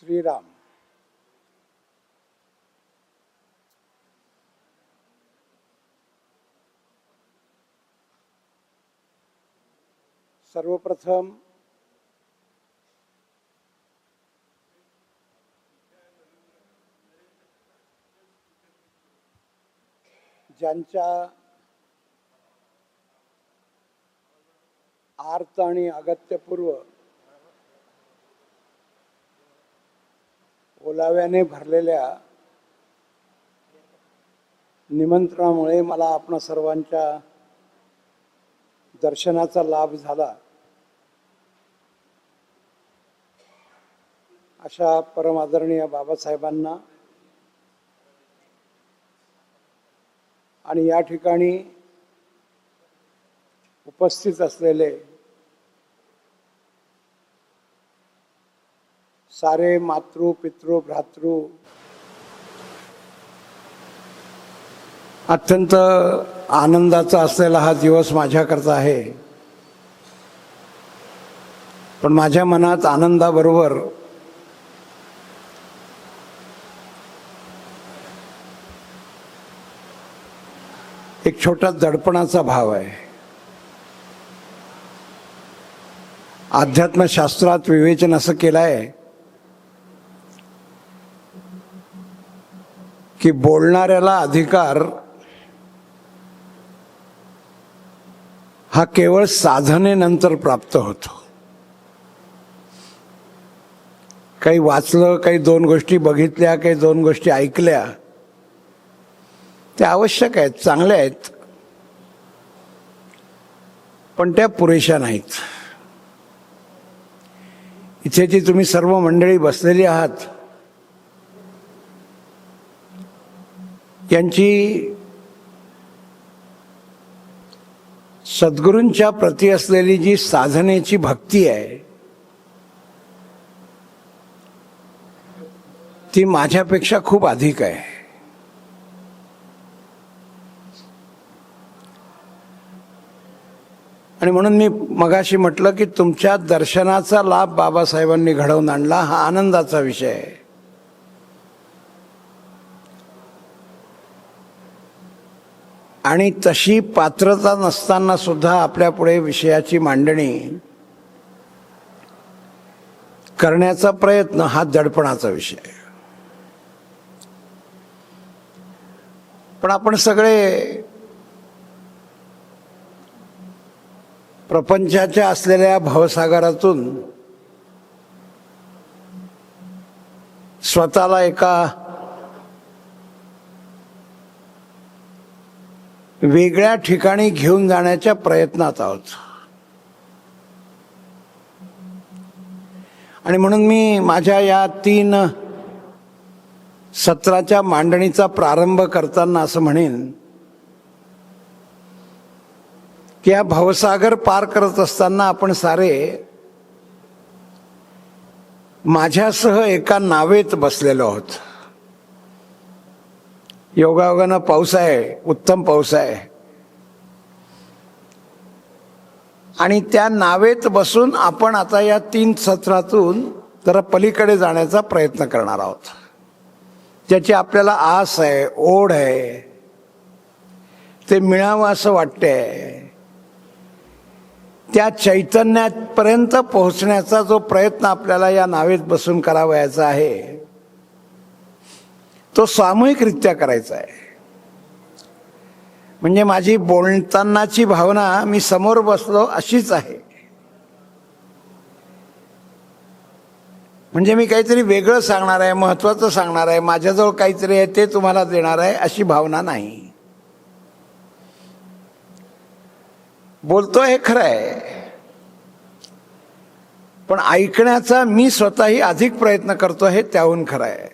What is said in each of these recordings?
श्रीराम. सर्वप्रथम ज्यांच्या आर्त आणि अगत्यपूर्व ओलाव्याने भरलेल्या निमंत्रणामुळे मला आपणा सर्वांच्या दर्शनाचा लाभ झाला, अशा परमादरणीय बाबासाहेबांना आणि या ठिकाणी उपस्थित असलेले सारे मातृ पितृ भ्रातृ, अत्यंत आनंदाचा असलेला हा दिवस माझ्याकरता आहे. पण माझ्या मनात आनंदाबरोबर एक छोटा दडपणाचा भाव आहे. अध्यात्मशास्त्रात विवेचन असं केलं आहे की बोलणाऱ्याला अधिकार हा केवळ साधनेनंतर प्राप्त होतो. काही वाचलं, काही दोन गोष्टी बघितल्या, काही दोन गोष्टी ऐकल्या, त्या आवश्यक आहेत, चांगल्या आहेत, पण त्या पुरेशा नाहीत. इथे जी तुम्ही सर्व मंडळी बसलेली आहात, यांची सद्गुरूंच्या प्रती असलेली जी साधनेची भक्ती आहे, ती माझ्यापेक्षा खूप अधिक आहे. आणि म्हणून मी मगाशी म्हटलं की तुमच्या दर्शनाचा लाभ बाबासाहेबांनी घडवून आणला, हा आनंदाचा विषय आहे. आणि तशी पात्रता नसताना सुद्धा आपल्या पुढे विषयाची मांडणी करण्याचा प्रयत्न हा दडपणाचा विषय आहे. पण आपण सगळे प्रपंचाच्या असलेल्या भवसागरातून स्वतःला एका वेगळ्या ठिकाणी घेऊन जाण्याच्या प्रयत्नात आहोत. आणि म्हणून मी माझ्या या 3 सत्राच्या मांडणीचा प्रारंभ करताना असं म्हणेन की हा भवसागर पार करत असताना आपण सारे माझ्यासह एका नावेत बसलेलो आहोत. योगायोगानं पाऊस आहे, उत्तम पाऊस आहे, आणि त्या नावेत बसून आपण आता या 3 सत्रातून जरा पलीकडे जाण्याचा प्रयत्न करणार आहोत. ज्याची आपल्याला आस आहे, ओढ आहे, ते मिळावं असं वाटतंय, त्या चैतन्यापर्यंत पोहोचण्याचा जो प्रयत्न आपल्याला या नावेत बसून करावयाचा आहे, तो सामूहिकरित्या करायचा आहे. म्हणजे माझी बोलतानाची भावना मी समोर बसलो अशीच आहे. म्हणजे मी काहीतरी वेगळं सांगणार आहे, महत्वाचं सांगणार आहे, माझ्याजवळ काहीतरी आहे ते तुम्हाला देणार आहे, अशी भावना नाही. बोलतोय हे खरं आहे, पण ऐकण्याचा मी स्वतःही अधिक प्रयत्न करतो हे त्याहून खरं आहे.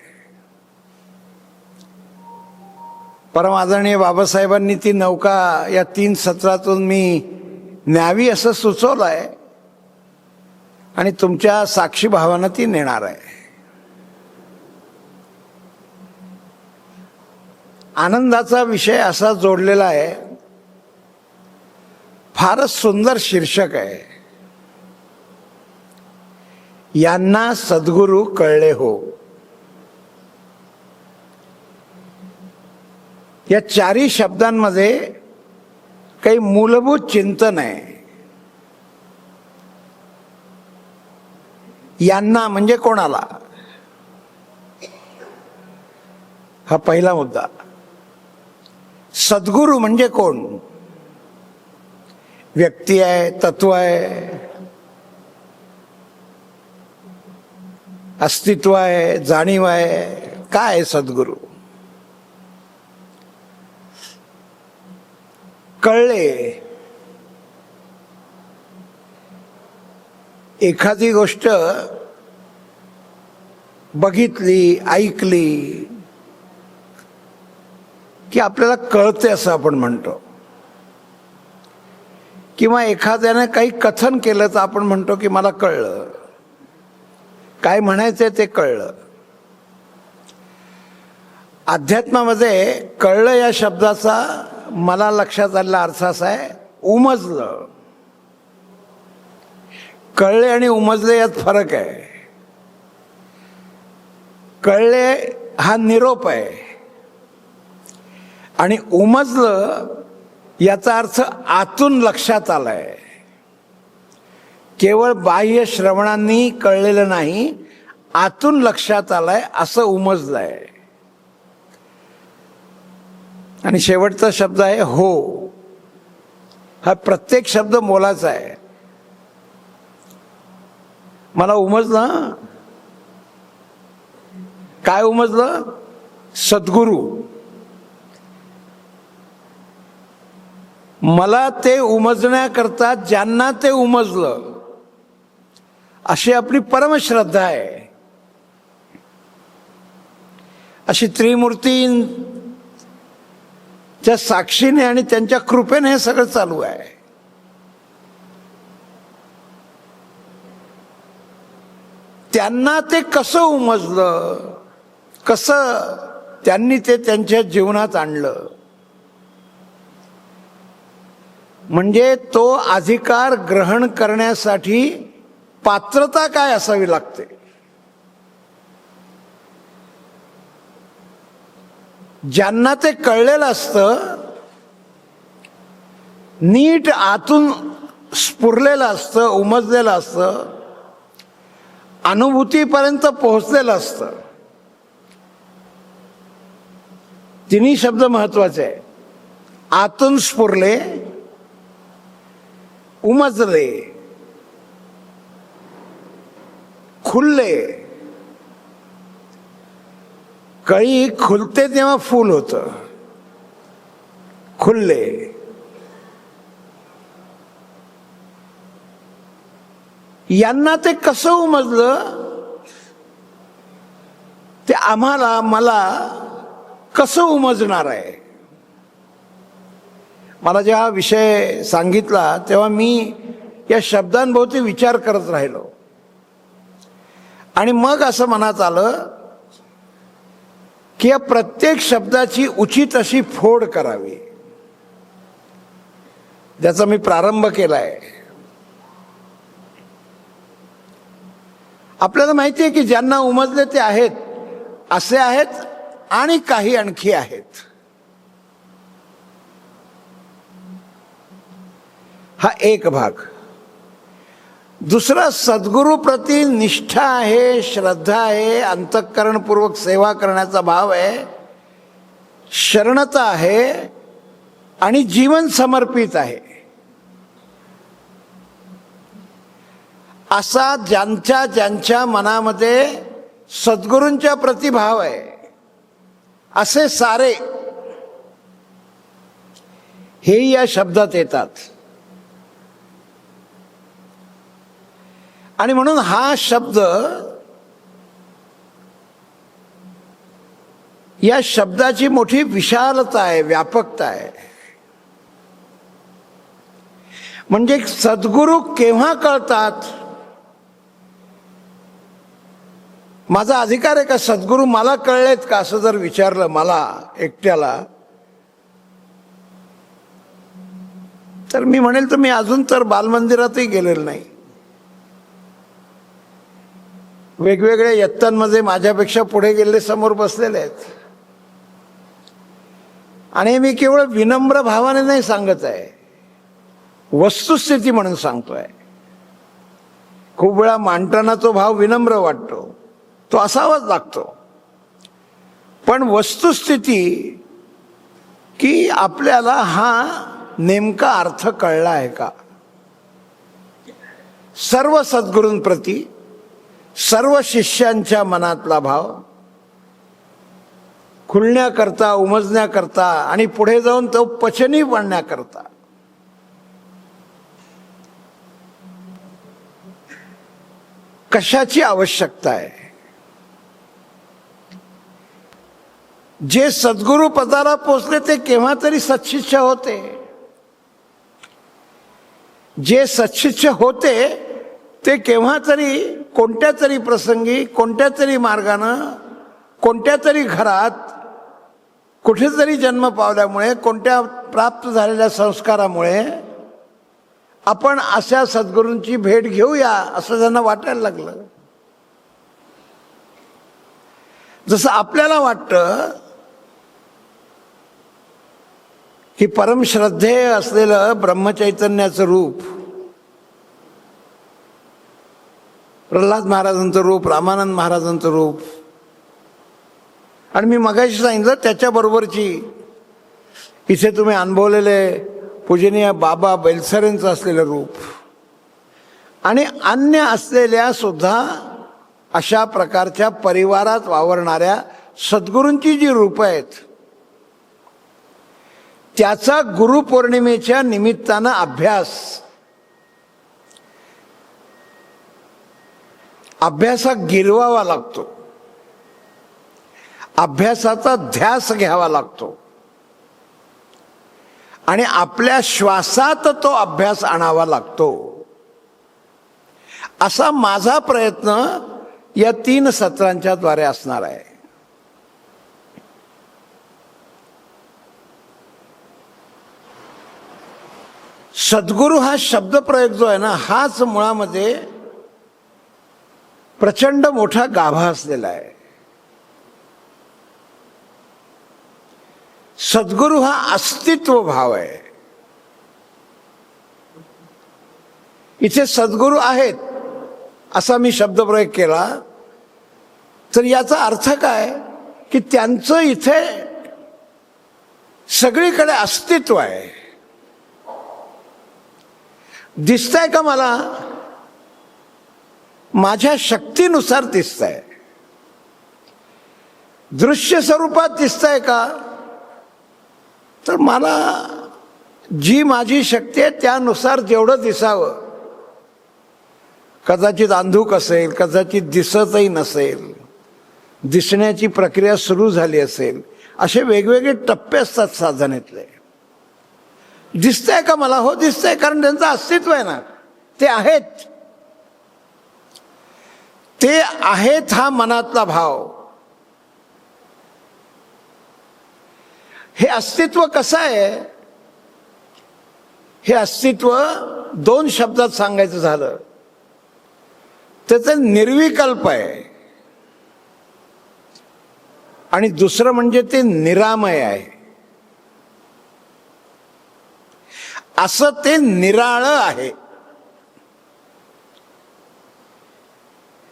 परमादरणीय बाबासाहेबांनी ती नौका या 3 सत्रातून मी न्यावी असं सुचवलं आहे आणि तुमच्या साक्षी भावानं ती नेणार आहे. आनंदाचा विषय असा जोडलेला आहे, फारच सुंदर शीर्षक आहे. यांना सद्गुरू कळले हो. या चारही शब्दांमध्ये काही मूलभूत चिंतन आहे. यांना म्हणजे कोणाला, हा पहिला मुद्दा. सद्गुरू म्हणजे कोण? व्यक्ती आहे, तत्व आहे, अस्तित्व आहे, जाणीव आहे, काय आहे सद्गुरू? कळले. एखादी गोष्ट बघितली, ऐकली की आपल्याला कळते असं आपण म्हणतो. किंवा एखाद्याने काही कथन केलं तर आपण म्हणतो की मला कळलं, काय म्हणायचंय ते कळलं. अध्यात्मामध्ये कळलं या शब्दाचा मला लक्षात आलेला अर्थ असा आहे, उमजलं. कळले आणि उमजले यात फरक आहे. कळले हा निरोप आहे आणि उमजलं याचा अर्थ आतून लक्षात आलाय. केवळ बाह्य श्रवणांनी कळलेलं नाही, आतून लक्षात आलाय असं उमजलंय. आणि शेवटचा शब्द आहे हो. हा प्रत्येक शब्द मोलाचा आहे. मला उमजलं. काय उमजलं? सद्गुरू. मला ते उमजण्याकरता ज्यांना ते उमजलं अशी आपली परमश्रद्धा आहे. अशी त्रिमूर्तींच्या साक्षीने आणि त्यांच्या कृपेने हे सगळं चालू आहे. त्यांना ते कसं उमजलं, कसं त्यांनी ते त्यांच्या जीवनात आणलं, म्हणजे तो अधिकार ग्रहण करण्यासाठी पात्रता काय असावी लागते. ज्यांना ते कळलेलं असतं, नीट आतून स्फुरलेलं असतं, उमजलेलं असतं, अनुभूतीपर्यंत पोहोचलेलं असतं. तिन्ही शब्द महत्वाचे आहे. आतून स्फुरले, उमजले, खुलले. कळी खुलते तेव्हा फूल होतं. खुलले. यांना ते कसं उमजलं ते आम्हाला, मला कसं उमजणार आहे? मला जेव्हा विषय सांगितला तेव्हा मी या शब्दांभोवती विचार करत राहिलो आणि मग असं मनात आलं की या प्रत्येक शब्दाची उचित अशी फोड करावी, ज्याचा मी प्रारंभ केलाय. आपल्याला माहिती आहे की ज्यांना उमजले ते आहेत, असे आहेत आणि काही आणखी आहेत. हा एक भाग. दुसरा, सद्गुरू प्रती निष्ठा आहे, श्रद्धा आहे, अंतःकरणपूर्वक सेवा करण्याचा भाव आहे, शरणता आहे आणि जीवन समर्पित आहे. असा ज्यांच्या ज्यांच्या मनामध्ये सद्गुरूंच्या प्रतिभाव आहे, असे सारे हे या शब्दात येतात. आणि म्हणून हा शब्द, या शब्दाची मोठी विशालता आहे, व्यापकता आहे. म्हणजे सद्गुरू केव्हा कळतात? माझा अधिकार आहे का सद्गुरू मला कळलेत का असं जर विचारलं मला एकट्याला, तर मी म्हणेल तर मी अजून तर बालमंदिरातही गेलेलो नाही. वेगवेगळ्या इयत्तांमध्ये माझ्यापेक्षा पुढे गेलेले समोर बसलेले आहेत. आणि मी केवळ विनम्र भावाने नाही सांगत आहे, वस्तुस्थिती म्हणून सांगतोय. खूप वेळा मांडताना तो भाव विनम्र वाटतो, तो असावाच लागतो. पण वस्तुस्थिती की आपल्याला हा नेमका अर्थ कळला आहे का? सर्व सद्गुरूंप्रती सर्व शिष्यांच्या मनातला भाव खुलण्याकरता, उमजण्याकरता आणि पुढे जाऊन तो पचनी बनण्याकरता कशाची आवश्यकता आहे? जे सद्गुरु पदाला पोचले ते केव्हा तरी सत्शिष्य होते. जे सत्शिष्य होते ते केव्हा तरी कोणत्या तरी प्रसंगी, कोणत्या तरी मार्गानं, कोणत्या तरी घरात, कुठेतरी जन्म पावल्यामुळे, कोणत्या प्राप्त झालेल्या संस्कारामुळे आपण अशा सद्गुरूंची भेट घेऊया असं त्यांना वाटायला लागलं. जसं आपल्याला वाटतं की परमश्रद्धेय असलेलं ब्रह्मचैतन्याचं रूप, प्रल्हाद महाराजांचं रूप, रामानंद महाराजांचं रूप, आणि मी मगाशी सांगितलं त्याच्याबरोबरची इथे तुम्ही अनुभवलेले पूजनीय बाबा बेलसरेंचं असलेलं रूप आणि अन्य असलेल्या सुद्धा अशा प्रकारच्या परिवारात वावरणाऱ्या सद्गुरूंची जी रूपं आहेत, त्याचा गुरुपौर्णिमेच्या निमित्तानं अभ्यासात गिरवावा लागतो, अभ्यासाचा ध्यास घ्यावा लागतो आणि आपल्या श्वासात तो अभ्यास आणावा लागतो. असा माझा प्रयत्न या 3 सत्रांच्या द्वारे असणार आहे. सद्गुरु हा शब्दप्रयोग जो आहे ना, हाच मुळामध्ये प्रचंड मोठा गाभा असलेला आहे. सद्गुरु हा अस्तित्व भाव आहे. इथे सद्गुरु आहेत असा मी शब्दप्रयोग केला तर याचा अर्थ काय की त्यांचं इथे सगळीकडे अस्तित्व आहे. दिसतंय का मला? माझ्या शक्तीनुसार दिसतंय. दृश्य स्वरूपात दिसतंय का? तर मला जी माझी शक्ती आहे त्यानुसार जेवढं दिसावं, कदाचित अंधुक असेल, कदाचित दिसतही नसेल, दिसण्याची प्रक्रिया सुरू झाली असेल, असे वेगवेगळे टप्पे असतात साधनेतले. दिसतंय का मला? हो दिसतंय, कारण त्यांचं अस्तित्व आहे ना, ते आहेत. ते आहेत हा मनातला भाव. हे अस्तित्व कसं आहे? हे अस्तित्व 2 शब्दात सांगायचं झालं त्याचं निर्विकल्प आहे आणि दुसरं म्हणजे ते निरामय आहे. असं ते निराळं आहे.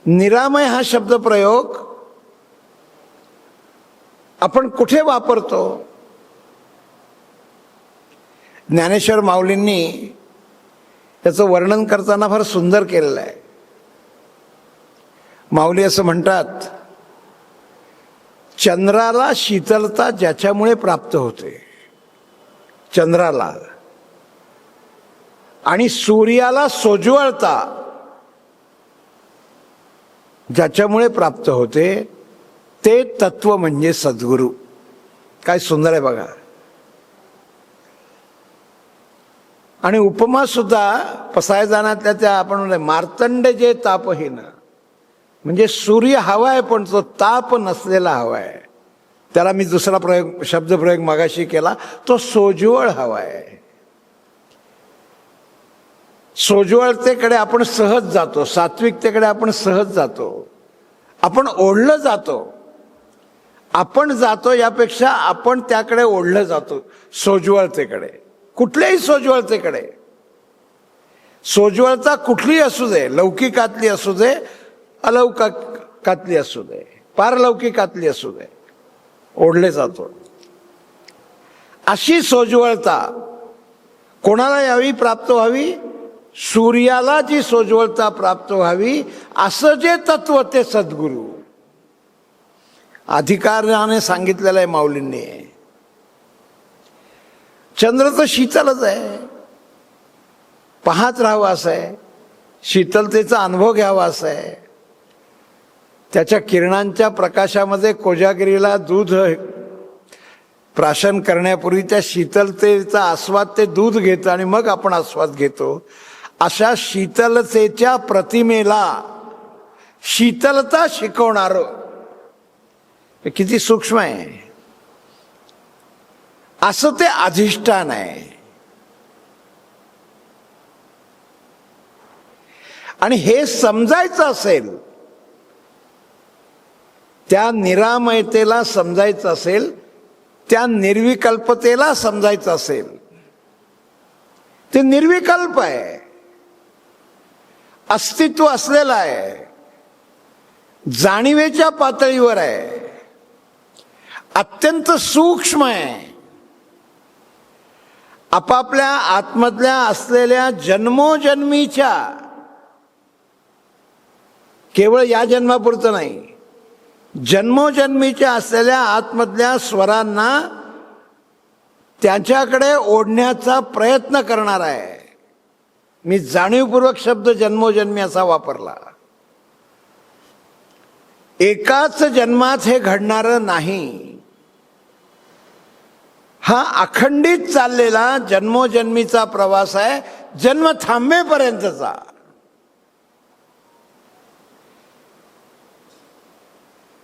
निरामय हा शब्दप्रयोग आपण कुठे वापरतो? ज्ञानेश्वर माऊलींनी त्याचं वर्णन करताना फार सुंदर केलेलं आहे. माऊली असं म्हणतात, चंद्राला शीतलता ज्याच्यामुळे प्राप्त होते, चंद्राला, आणि सूर्याला सोज्वळता ज्याच्यामुळे प्राप्त होते, ते तत्व म्हणजे सद्गुरू. काय सुंदर आहे बघा. आणि उपमा सुद्धा पसायदानातल्या त्या आपण मार्तंड जे तापहीन, म्हणजे सूर्य हवा आहे पण तो ताप नसलेला हवा आहे. त्याला मी दुसरा शब्दप्रयोग मगाशी केला, तो सोज्वळ हवा आहे. सोज्वळतेकडे आपण सहज जातो, सात्विकतेकडे आपण सहज जातो. आपण ओढलं जातो, आपण जातो यापेक्षा आपण त्याकडे ओढलं जातो, सोज्वळतेकडे, कुठल्याही सोज्वळतेकडे. सोज्वळता कुठलीही असू दे, लौकिकातली असू दे, अलौकिकातली असू दे, पारलौकिकातली असू दे, ओढले जातो. अशी सोज्वळता कोणाला यावी, प्राप्त व्हावी? सूर्याला जी सोज्वळता प्राप्त व्हावी असं जे तत्व ते सद्गुरू अधिकाराने सांगितलेलं आहे माऊलींनी. चंद्र तर शीतलच आहे, पाहत राहावं असं आहे, शीतलतेचा अनुभव घ्यावा असं आहे. त्याच्या किरणांच्या प्रकाशामध्ये कोजागिरीला दूध प्राशन करण्यापूर्वी त्या शीतलतेचा आस्वाद ते दूध घेतं आणि मग आपण आस्वाद घेतो. अशा शीतलतेच्या प्रतिमेला शीतलता शिकवणारं हे किती सूक्ष्म आहे. असं ते अधिष्ठान आहे. आणि हे समजायचं असेल, त्या निरामयतेला समजायचं असेल, त्या निर्विकल्पतेला समजायचं असेल, ते निर्विकल्प आहे, अस्तित्व असलेलं आहे, जाणीवेच्या पातळीवर आहे, अत्यंत सूक्ष्म आहे. आपापल्या आतमधल्या असलेल्या जन्मोजन्मीच्या, केवळ या जन्मापुरतं नाही, जन्मोजन्मीच्या असलेल्या आतमधल्या स्वरांना त्यांच्याकडे ओढण्याचा प्रयत्न करणार आहे. मी जाणीवपूर्वक शब्द जन्मोजन्मी असा वापरला. एकाच जन्मात हे घडणारं नाही. हा अखंडित चाललेला जन्मोजन्मीचा प्रवास आहे, जन्म थांबेपर्यंतचा.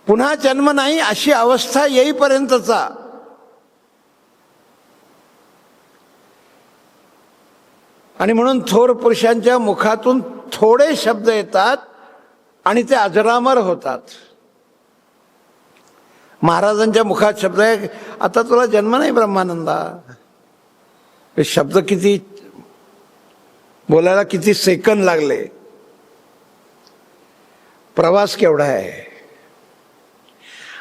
पुन्हा जन्म नाही अशी अवस्था येईपर्यंतचा. आणि म्हणून थोर पुरुषांच्या मुखातून थोडे शब्द येतात आणि ते अजरामर होतात. महाराजांच्या मुखात शब्द आहे, आता तुला जन्म नाही ब्रह्मानंदा. हे शब्द किती बोलायला किती सेकंद लागले, प्रवास केवढा आहे.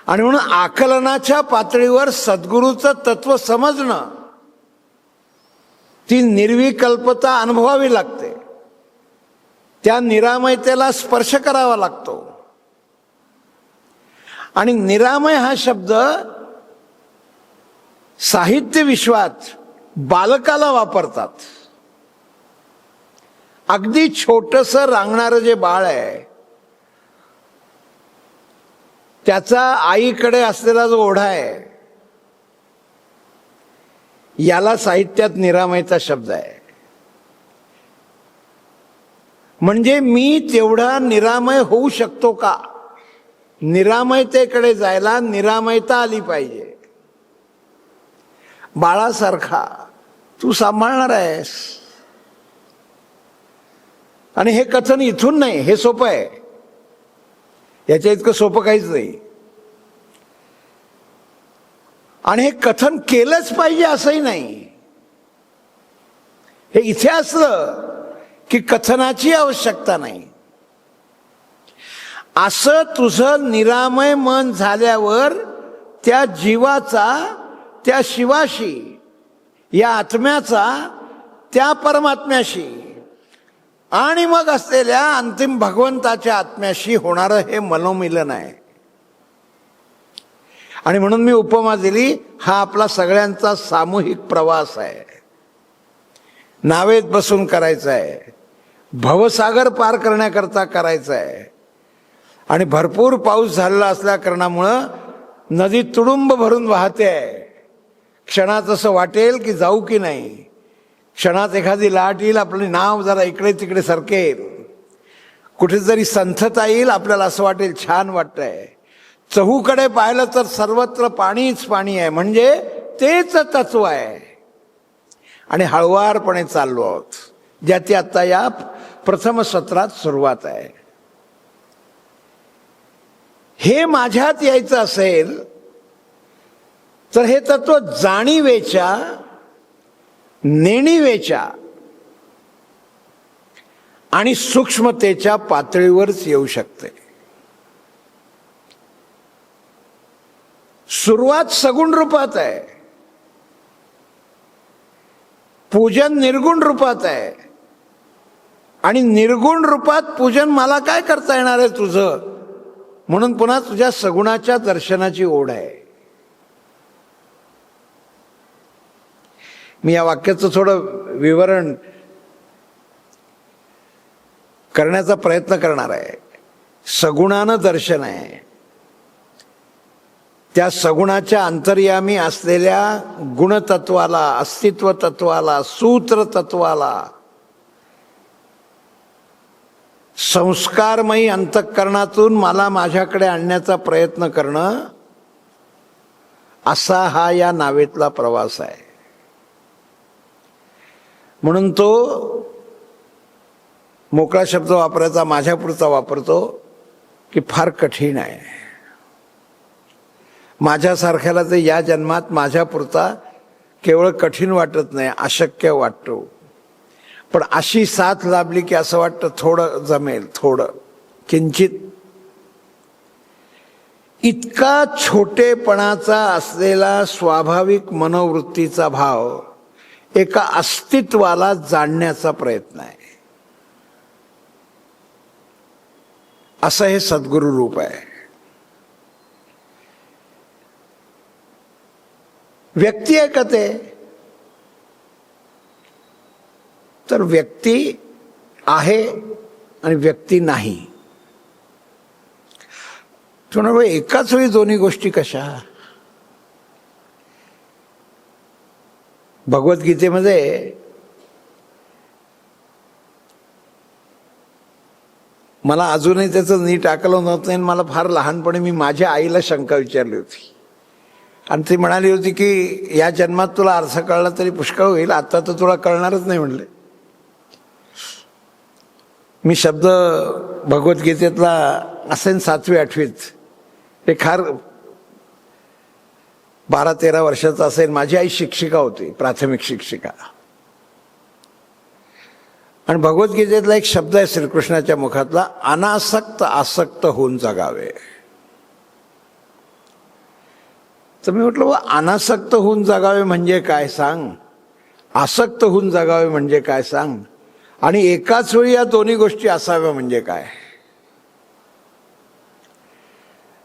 आणि म्हणून आकलनाच्या पातळीवर सद्गुरूचं तत्व समजणं, ती निर्विकल्पता अनुभवावी लागते, त्या निरामयतेला स्पर्श करावा लागतो. आणि निरामय हा शब्द साहित्य विश्वात बालकाला वापरतात. अगदी छोटंसं रांगणारं जे बाळ आहे, त्याचा आईकडे असलेला जो ओढा आहे, याला साहित्यात निरामयचा शब्द आहे. म्हणजे मी तेवढा निरामय होऊ शकतो का? निरामयतेकडे जायला निरामयता आली पाहिजे. बाळासारखा तू सांभाळणार आहेस. आणि हे कथन इथून नाही, हे सोपं आहे, याच्या इतकं सोपं काहीच नाही. आणि हे कथन केलंच पाहिजे असंही नाही. हे इथे असलं की कथनाची आवश्यकता नाही. असं तुझं निरामय मन झाल्यावर त्या जीवाचा, त्या शिवाशी, या आत्म्याचा त्या परमात्म्याशी आणि मग असलेल्या अंतिम भगवंताच्या आत्म्याशी होणारं हे मनोमिलन आहे. आणि म्हणून मी उपमा दिली, हा आपला सगळ्यांचा सामूहिक प्रवास आहे. नावेत बसून करायचा आहे, भवसागर पार करण्याकरता करायचा आहे. आणि भरपूर पाऊस झालेला असल्या कारणामुळं नदी तुडुंब भरून वाहते आहे. क्षणात असं वाटेल की जाऊ की नाही, क्षणात एखादी लाट येईल, आपलं नाव जरा इकडे तिकडे सरकेल, कुठेतरी संथता येईल, आपल्याला असं वाटेल छान वाटतंय. चहूकडे पाहिलं तर सर्वत्र पाणीच पाणी आहे, म्हणजे तेच तत्व आहे. आणि हळुवारपणे चाललो आहोत, ज्याची आता या प्रथम सत्रात सुरुवात आहे. हे माझ्यात यायचं असेल तर हे तत्व जाणीवेच्या, नेणीवेच्या आणि सूक्ष्मतेच्या पातळीवरच येऊ शकते. सुरुवात सगुण रूपात आहे, पूजन निर्गुण रूपात आहे, आणि निर्गुण रूपात पूजन मला काय करता येणार आहे तुझं, म्हणून पुन्हा तुझ्या सगुणाच्या दर्शनाची ओढ आहे. मी या वाक्याचं थोडं विवरण करण्याचा प्रयत्न करणार आहे. सगुणानं दर्शन आहे, त्या सगुणाच्या अंतर्यामी असलेल्या गुणतत्वाला, अस्तित्व तत्वाला, सूत्र तत्वाला, संस्कारमयी अंतःकरणातून मला माझ्याकडे आणण्याचा प्रयत्न करणं, असा हा या नावेतला प्रवास आहे. म्हणून तो मोकळा शब्द वापरायचा माझ्यापुरता वापरतो की फार कठीण आहे. माझ्यासारख्याला ते या जन्मात माझ्यापुरता केवळ कठीण वाटत नाही, अशक्य वाटतो. पण अशी साथ लाभली की असं वाटतं थोडं जमेल, थोडं किंचित. इतका छोटेपणाचा असलेला स्वाभाविक मनोवृत्तीचा भाव एका अस्तित्वाला जाणण्याचा प्रयत्न आहे. असं हे सद्गुरु रूप आहे. व्यक्ती आहे का ते? तर व्यक्ती आहे आणि व्यक्ती नाही. तुम्हाला एकाच वेळी दोन्ही गोष्टी कशा? भगवद्गीतेमध्ये मला अजूनही त्याचं नीट आकलन होत नाही. मला फार लहानपणी मी माझ्या आईला शंका विचारली होती आणि ती म्हणाली होती की या जन्मात तुला अर्थ कळला तरी पुष्कळ होईल, आता तर तुला कळणारच नाही म्हणले. मी शब्द भगवद्गीतेतला असेन 7वी 8वीत, ते फार 12-13 वर्षाचा असेल. माझी आई शिक्षिका होती, प्राथमिक शिक्षिका. आणि भगवद्गीतेतला एक शब्द आहे श्रीकृष्णाच्या मुखातला, अनासक्त आसक्त होऊन जगावे. तर मी म्हटलं अनासक्त होऊन जगावे म्हणजे काय सांग, आसक्त होऊन जगावे म्हणजे काय सांग, आणि एकाच वेळी या दोन्ही गोष्टी असाव्या म्हणजे काय.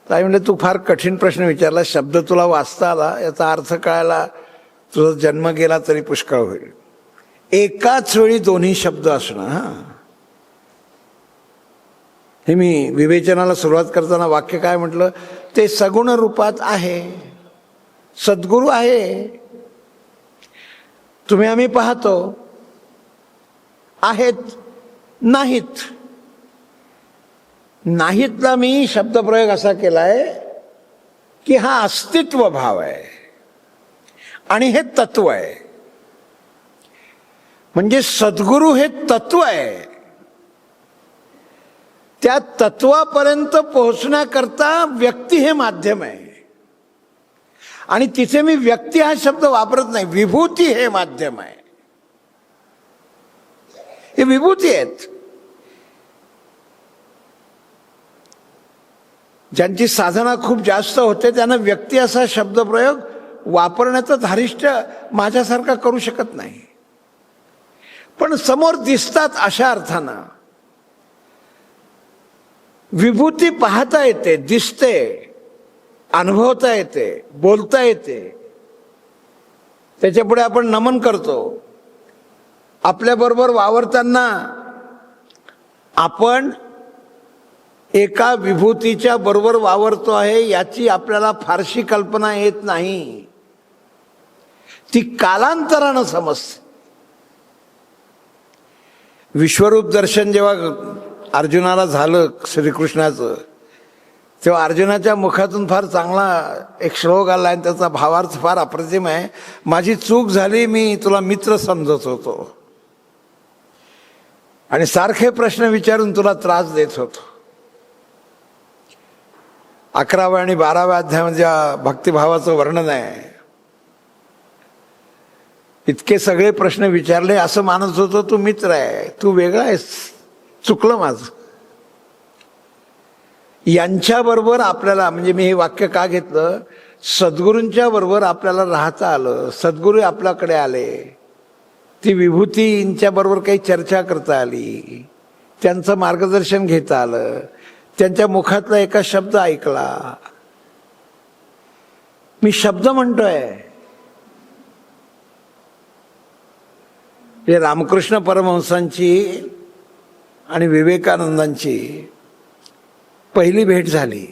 ताई म्हणजे तू फार कठीण प्रश्न विचारला. शब्द तुला वाचता आला, याचा अर्थ कळायला तुझा जन्म गेला तरी पुष्कळ होईल. एकाच वेळी दोन्ही शब्द असणं, हे मी विवेचनाला सुरुवात करताना वाक्य काय म्हटलं, ते सगुण रूपात आहे, सद्गुरू आहे. तुम्ही आम्ही पाहतो, आहेत नाहीत. नाहीतला मी शब्दप्रयोग असा केलाय की हा अस्तित्व भाव आहे आणि हे तत्व आहे. म्हणजे सद्गुरू हे तत्व आहे. त्या तत्वापर्यंत पोहोचण्याकरता व्यक्ती हे माध्यम आहे. आणि तिथे मी व्यक्ती हा शब्द वापरत नाही, विभूती हे माध्यम आहे. हे विभूती आहेत. ज्यांची साधना खूप जास्त होते त्यांना व्यक्ती असा शब्दप्रयोग वापरण्याचं धारिष्ट्य माझ्यासारखा करू शकत नाही. पण समोर दिसतात अशा अर्थानं विभूती पाहता येते, दिसते, अनुभवता येते, बोलता येते. त्याच्यापुढे आपण नमन करतो. आपल्याबरोबर वावरताना आपण एका विभूतीच्या बरोबर वावरतो आहे याची आपल्याला फारशी कल्पना येत नाही. ती कालांतरानं समजते. विश्वरूप दर्शन जेव्हा अर्जुनाला झालं श्रीकृष्णाचं, तेव्हा अर्जुनाच्या मुखातून फार चांगला एक श्लोक आला आणि त्याचा भावार्थ फार अप्रतिम आहे. माझी चूक झाली, मी तुला मित्र समजत होतो आणि सारखे प्रश्न विचारून तुला त्रास देत होतो. 11व्या आणि 12व्या अध्यायामध्ये ज्या भक्तिभावाचं वर्णन आहे, इतके सगळे प्रश्न विचारले, असं मानत होतो तू मित्र आहे, तू वेगळा आहेस, चुकलं माझं. यांच्याबरोबर आपल्याला, म्हणजे मी हे वाक्य का घेतलं, सद्गुरूंच्या बरोबर आपल्याला राहता आलं, सद्गुरू आपल्याकडे आले, ती विभूतींच्या बरोबर काही चर्चा करता आली, त्यांचं मार्गदर्शन घेता आलं, त्यांच्या मुखातला एका शब्द ऐकला. मी शब्द म्हणतोय, हे रामकृष्ण परमहंसांची आणि विवेकानंदांची पहिली भेट झाली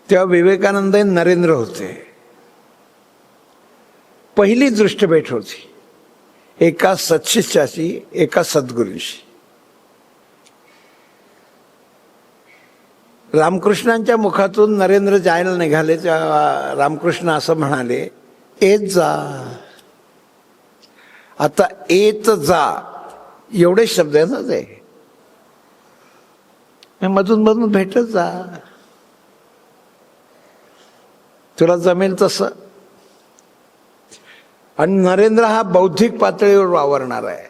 तेव्हा विवेकानंद नरेंद्र होते. पहिली दृष्टभेट होती एका सत्शिष्याची एका सद्गुरूंशी. रामकृष्णांच्या मुखातून नरेंद्र जायला निघाले तेव्हा रामकृष्ण असं म्हणाले, येत जा. आता येत जा एवढे शब्द आहेत ना ते, मधून मधून भेटत जा, तुला जमेल तसं. आणि नरेंद्र हा बौद्धिक पातळीवर वावरणार आहे,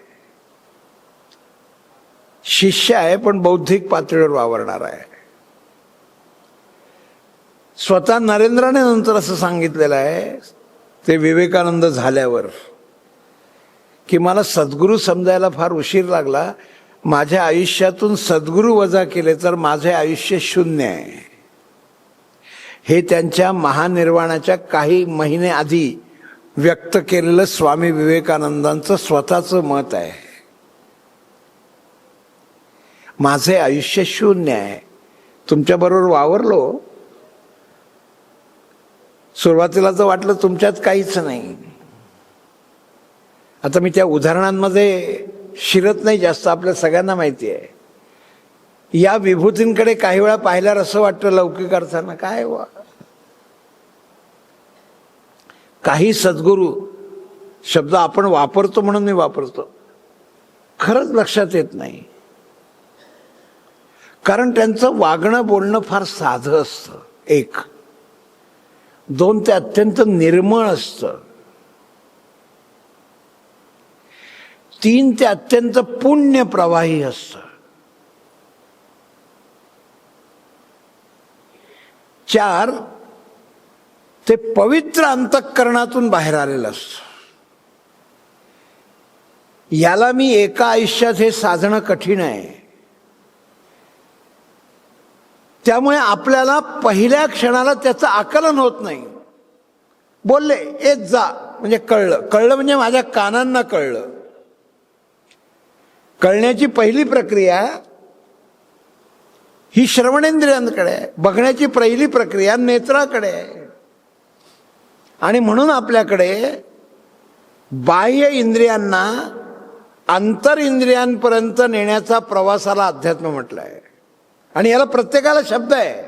शिष्य आहे पण बौद्धिक पातळीवर वावरणार आहे. स्वतः नरेंद्राने नंतर असं सांगितलेलं आहे ते विवेकानंद झाल्यावर, की मला सद्गुरू समजायला फार उशीर लागला, माझ्या आयुष्यातून सद्गुरू वजा केले तर माझे आयुष्य शून्य आहे. हे त्यांच्या महानिर्वाणाच्या काही महिने आधी व्यक्त केलेलं स्वामी विवेकानंदांचं स्वतःचं मत आहे. माझे आयुष्य शून्य आहे, तुमच्याबरोबर वावरलो, सुरुवातीला तर वाटलं तुमच्यात काहीच नाही. आता मी त्या उदाहरणांमध्ये शिरत नाही जास्त, आपल्या सगळ्यांना माहिती आहे. या विभूतींकडे काही वेळा पाहिल्यावर असं वाटतं लौकिक अर्थानं काय वा, काही सद्गुरू शब्द आपण वापरतो म्हणून मी वापरतो, खरंच लक्षात येत नाही. कारण त्यांचं वागणं बोलणं फार साधं असतं, एक. दोन, ते अत्यंत निर्मळ असतं. तीन, ते अत्यंत पुण्य प्रवाही असतं. चार, ते पवित्र अंतःकरणातून बाहेर आलेलं असतं. याला मी एका आयुष्यात हे साधणं कठीण आहे. त्यामुळे आपल्याला पहिल्या क्षणाला त्याचं आकलन होत नाही. बोलले येत जा म्हणजे कळलं, कळलं म्हणजे माझ्या कानांना कळलं. कळण्याची पहिली प्रक्रिया ही श्रवणेंद्रियांकडे आहे, बघण्याची पहिली प्रक्रिया नेत्राकडे आहे. आणि म्हणून आपल्याकडे बाह्य इंद्रियांना अंतर इंद्रियांपर्यंत नेण्याचा प्रवासाला अध्यात्म म्हटलं आहे. आणि याला प्रत्येकाला शब्द आहे.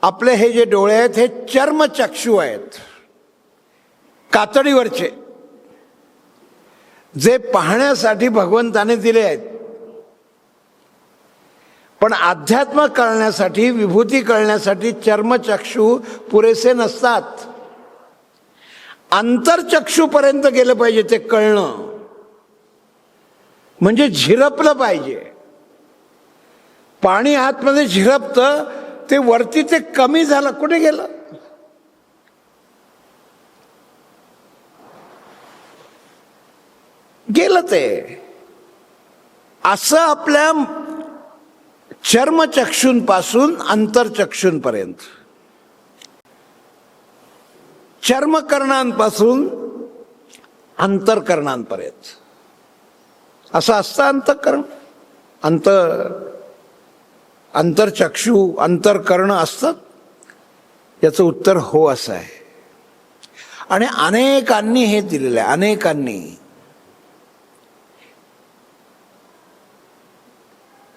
आपले हे जे डोळे आहेत हे चर्मचक्षु आहेत, कातडीवरचे, जे पाहण्यासाठी भगवंताने दिले आहेत. पण अध्यात्म कळण्यासाठी, विभूती कळण्यासाठी चर्मचक्षु पुरेसे नसतात. अंतरचक्षुपर्यंत गेलं पाहिजे ते कळणं, म्हणजे झिरपलं पाहिजे. पाणी आतमध्ये झिरपतं, ते वरती ते कमी झालं, कुठे गेलं? गेलं ते. असं आपल्या चर्मचक्षूंपासून अंतरचक्षूंपर्यंत, चर्मकर्णांपासून अंतरकर्णांपर्यंत असं असतं अंतःकरण. अंतरचक्षू अंतरकर्ण असतात. याचं उत्तर हो असं आहे. आणि अनेकांनी हे दिलेलं आहे, अनेकांनी.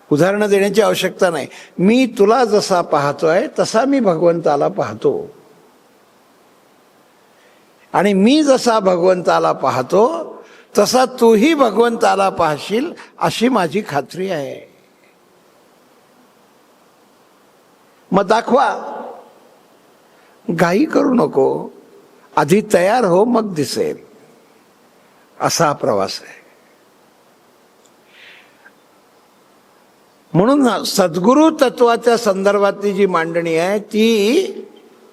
उदाहरणं देण्याची आवश्यकता नाही. मी तुला जसा पाहतोय तसा मी भगवंताला पाहतो, आणि मी जसा भगवंताला पाहतो तसा तूही भगवंताला पाहशील अशी माझी खात्री आहे. मग दाखवा, घाई करू नको, आधी तयार हो मग दिसेल. असा हा प्रवास आहे. म्हणून सद्गुरु तत्वाच्या संदर्भातली जी मांडणी आहे ती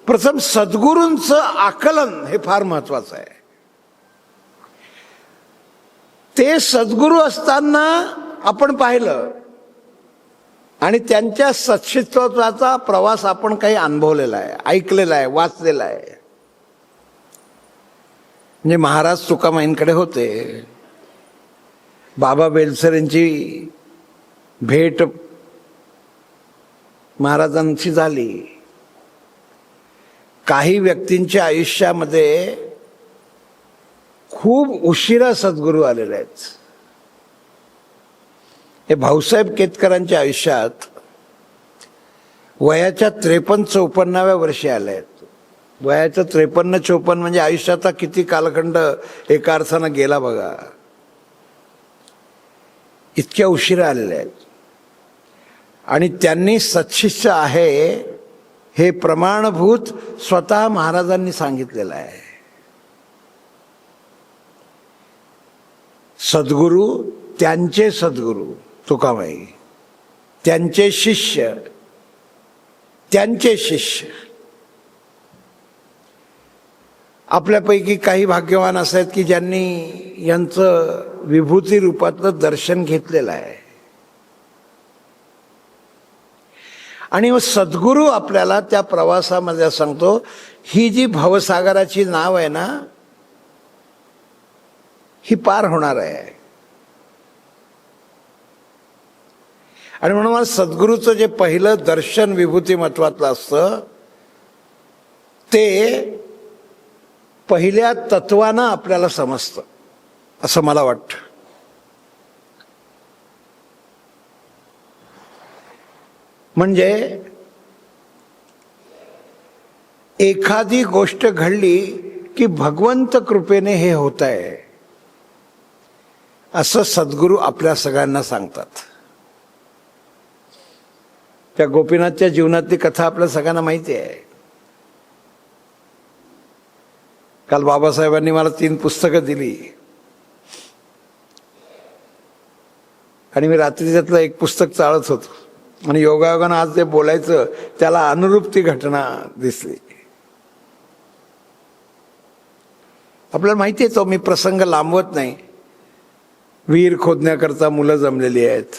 प्रथम सद्गुरूंचं आकलन हे फार महत्वाचं आहे. ते सद्गुरू असताना आपण पाहिलं आणि त्यांच्या सत्शिष्टत्वाचा प्रवास आपण काही अनुभवलेला आहे, ऐकलेला आहे, वाचलेला आहे. म्हणजे महाराज तुकामाईंकडे होते, बाबा बेलसरेंची भेट महाराजांची झाली. काही व्यक्तींच्या आयुष्यामध्ये खूप उशिरा सद्गुरू आलेले आहेत. हे भाऊसाहेब केतकरांच्या आयुष्यात वयाच्या 53-54व्या वर्षी आले आहेत. वयाचं 53-54 म्हणजे आयुष्याचा किती कालखंड एका अर्थानं गेला बघा. इतक्या उशिरा आलेले आहेत. आणि त्यांनी सत्शिष्य आहे हे प्रमाणभूत स्वतः महाराजांनी सांगितलेलं आहे. सद्गुरू, त्यांचे सद्गुरू तुकामाई, त्यांचे शिष्य, त्यांचे शिष्य. आपल्यापैकी काही भाग्यवान असतात की ज्यांनी यांचं विभूती रूपातलं दर्शन घेतलेलं आहे. आणि मग सद्गुरू आपल्याला त्या प्रवासामध्ये सांगतो, ही जी भवसागराची नाव आहे ना, ही पार होणार आहे. आणि म्हणून मला सद्गुरूचं जे पहिलं दर्शन विभूती महत्वातलं असतं ते पहिल्या तत्वानं आपल्याला समजतं असं मला वाटतं. म्हणजे एखादी गोष्ट घडली की भगवंत कृपेने हे होत आहे असं सद्गुरू आपल्या सगळ्यांना सांगतात. त्या गोपीनाथच्या जीवनातली कथा आपल्या सगळ्यांना माहिती आहे. काल बाबासाहेबांनी मला 3 पुस्तकं दिली आणि मी रात्री त्यातलं एक पुस्तक चाळत होतो आणि योगायोगानं आज ते बोलायचं त्याला अनुरूप ती घटना दिसली. आपल्याला माहिती आहे तो मी प्रसंग लांबवत नाही. विहीर खोदण्याकरता मुलं जमलेली आहेत,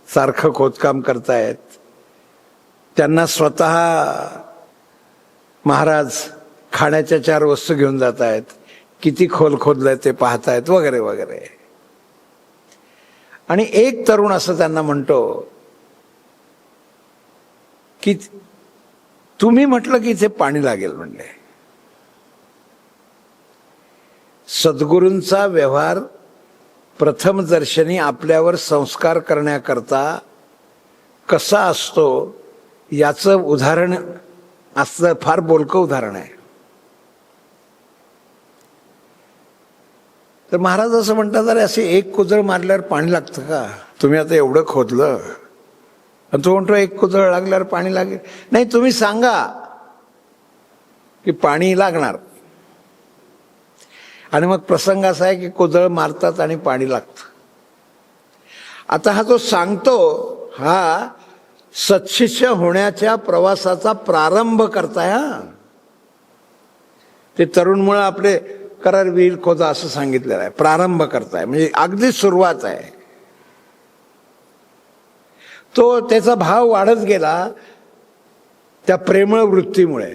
सारखं खोदकाम करतायत. त्यांना स्वतः महाराज खाण्याच्या 4 वस्तू घेऊन जात आहेत, किती खोल खोदलंय ते पाहतायत वगैरे वगैरे. आणि एक तरुण असं त्यांना म्हणतो की तुम्ही म्हटलं की इथे पाणी लागेल. म्हणले सद्गुरूंचा व्यवहार प्रथम दर्शनी आपल्यावर संस्कार करण्याकरता कसा असतो याचं उदाहरण असं फार बोलकं उदाहरण आहे. तर महाराज असं म्हणतात, अरे असे एक कुजळ मारल्यावर पाणी लागतं का? तुम्ही आता एवढं खोदलं आणि तो म्हणतो एक कुजळ लागल्यावर पाणी लागेल. नाही, तुम्ही सांगा की पाणी लागणार. आणि मग प्रसंग असा आहे की कुजळ मारतात आणि पाणी लागतं. आता हा जो सांगतो हा सत्शिष्य होण्याच्या प्रवासाचा प्रारंभ करताय. हा ते तरुण मुळे आपले करार विहीर खोदा असं सांगितलेलं आहे. प्रारंभ करताय म्हणजे अगदी सुरुवात आहे. तो त्याचा भाव वाढत गेला त्या प्रेमळ वृत्तीमुळे,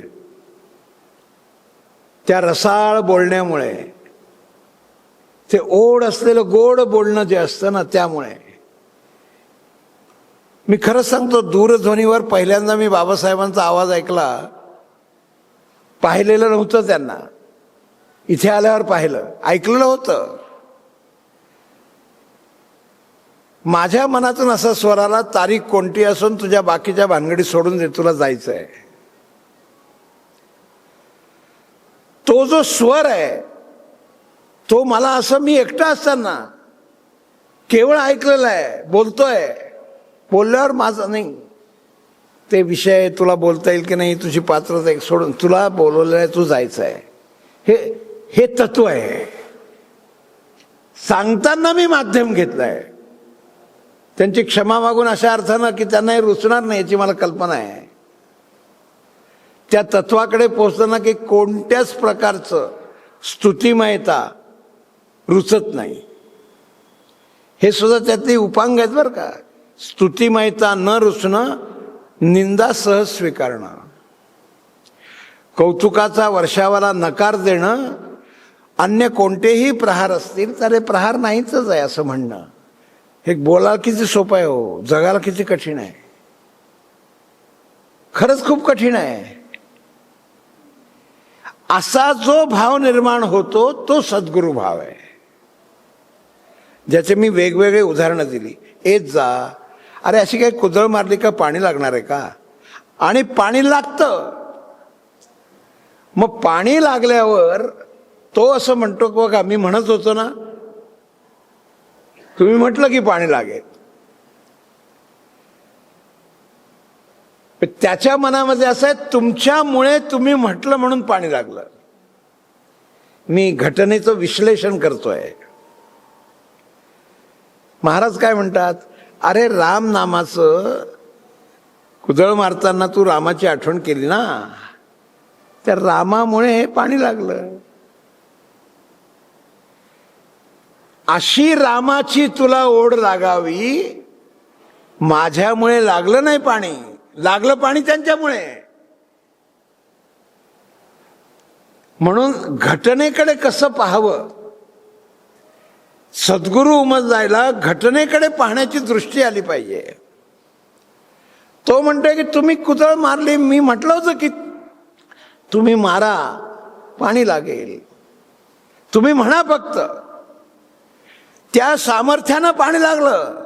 त्या रसाळ बोलण्यामुळे, ते ओढ असलेलं गोड बोलणं जे असतं ना त्यामुळे. मी खरंच सांगतो, दूरध्वनीवर पहिल्यांदा मी बाबासाहेबांचा आवाज ऐकला, पाहिलेलं नव्हतं त्यांना, इथे आल्यावर पाहिलं. ऐकलेलं होतं. माझ्या मनातून असा स्वर आला, तारीख कोणती असून तुझ्या बाकीच्या भानगडी सोडून दे, तुला जायचंय. तो जो स्वर आहे तो मला असं मी एकटा असताना केवळ ऐकलेला आहे. बोलतोय, बोलल्यावर माझं नाही. ते विषय तुला बोलता येईल की नाही, तुझी पात्रता एक सोडून तुला बोलवलेलं आहे, तू जायचं आहे, हे हे तत्व आहे. सांगताना मी माध्यम घेतलंय, त्यांची क्षमा मागून अशा अर्थानं की त्यांना हे रुचणार नाही याची मला कल्पना आहे. त्या तत्वाकडे पोहोचताना की कोणत्याच प्रकारचं स्तुतिमयता रुचत नाही, हे सुद्धा त्यातली उपांग आहेत बरं का. स्तुतिमयता न रुचणं, निंदा सहज स्वीकारणं, कौतुकाचा वर्षावाला नकार देणं, अन्य कोणतेही प्रहार असतील तर हे प्रहार नाहीच आहे असं म्हणणं, हे बोलायला किती सोपं आहे हो, जगायला किती कठीण आहे. खरंच खूप कठीण आहे. असा जो भाव निर्माण होतो तो सद्गुरु भाव आहे, ज्याचे मी वेगवेगळे उदाहरणं दिली. येत जा, अरे अशी काही कुदळ मारली का पाणी लागणार आहे का? आणि पाणी लागतं. मग पाणी लागल्यावर तो असं म्हणतो की बघा मी म्हणत होतो ना, तुम्ही म्हटलं की पाणी लागेल. त्याच्या मनामध्ये असं आहे, तुमच्यामुळे तुम्ही म्हटलं म्हणून पाणी लागलं. मी घटनेचं विश्लेषण करतोय. महाराज काय म्हणतात, अरे राम नामाचं कुदळ मारताना तू रामाची आठवण केली ना, त्या रामामुळे हे पाणी लागलं. अशी रामाची तुला ओढ लागावी, माझ्यामुळे लागलं नाही पाणी, लागलं पाणी त्यांच्यामुळे. म्हणून घटनेकडे कसं पाहावं, सद्गुरू उमजायला घटनेकडे पाहण्याची दृष्टी आली पाहिजे. तो म्हणतोय की तुम्ही कुदळ मारली, मी म्हटलं होतं की तुम्ही मारा पाणी लागेल, तुम्ही म्हणा फक्त. त्या सामर्थ्यानं पाणी लागलं.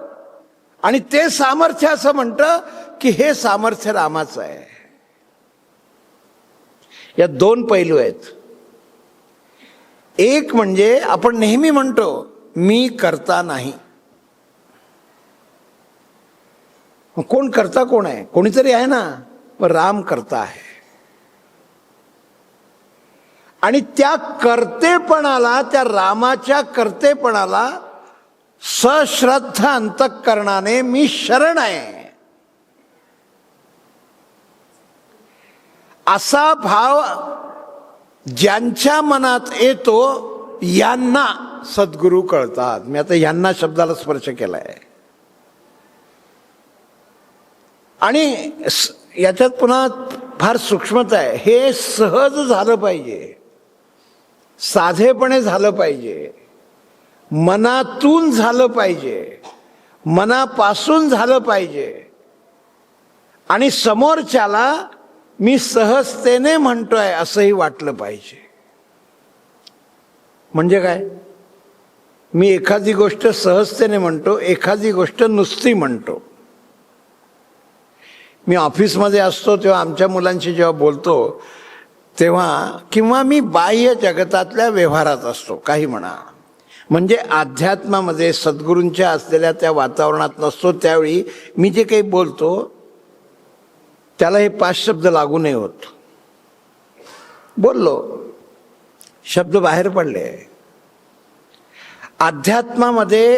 आणि ते सामर्थ्य असं म्हणतं की हे सामर्थ्य रामाचं आहे. या दोन पैलू आहेत. एक म्हणजे आपण नेहमी म्हणतो मी करता नाही. कोण करता कोण आहे? कोणीतरी आहे ना, पण राम करता आहे. आणि त्या कर्तेपणाला, त्या रामाच्या कर्तेपणाला सश्रद्ध अंतःकरणाने मी शरण आहे असा भाव ज्यांच्या मनात येतो यांना सद्गुरू कळतात. मी आता यांना शब्दाला स्पर्श केलाय. आणि याच्यात पुन्हा फार सूक्ष्मता आहे. हे सहज झालं पाहिजे, साधेपणे झालं पाहिजे, मनातून झालं पाहिजे, मनापासून झालं पाहिजे. आणि समोरच्याला मी सहजतेने म्हणतोय असंही वाटलं पाहिजे. म्हणजे काय, मी एखादी गोष्ट सहजतेने म्हणतो, एखादी गोष्ट नुसती म्हणतो. मी ऑफिसमध्ये असतो तेव्हा आमच्या मुलांशी जेव्हा बोलतो तेव्हा, किंवा मी बाह्य जगतातल्या व्यवहारात असतो काही म्हणा, म्हणजे अध्यात्मामध्ये सद्गुरूंच्या असलेल्या त्या वातावरणात नसतो, त्यावेळी मी जे काही बोलतो त्याला हे 5 शब्द लागू नाही होत. बोललो, शब्द बाहेर पडले. अध्यात्मामध्ये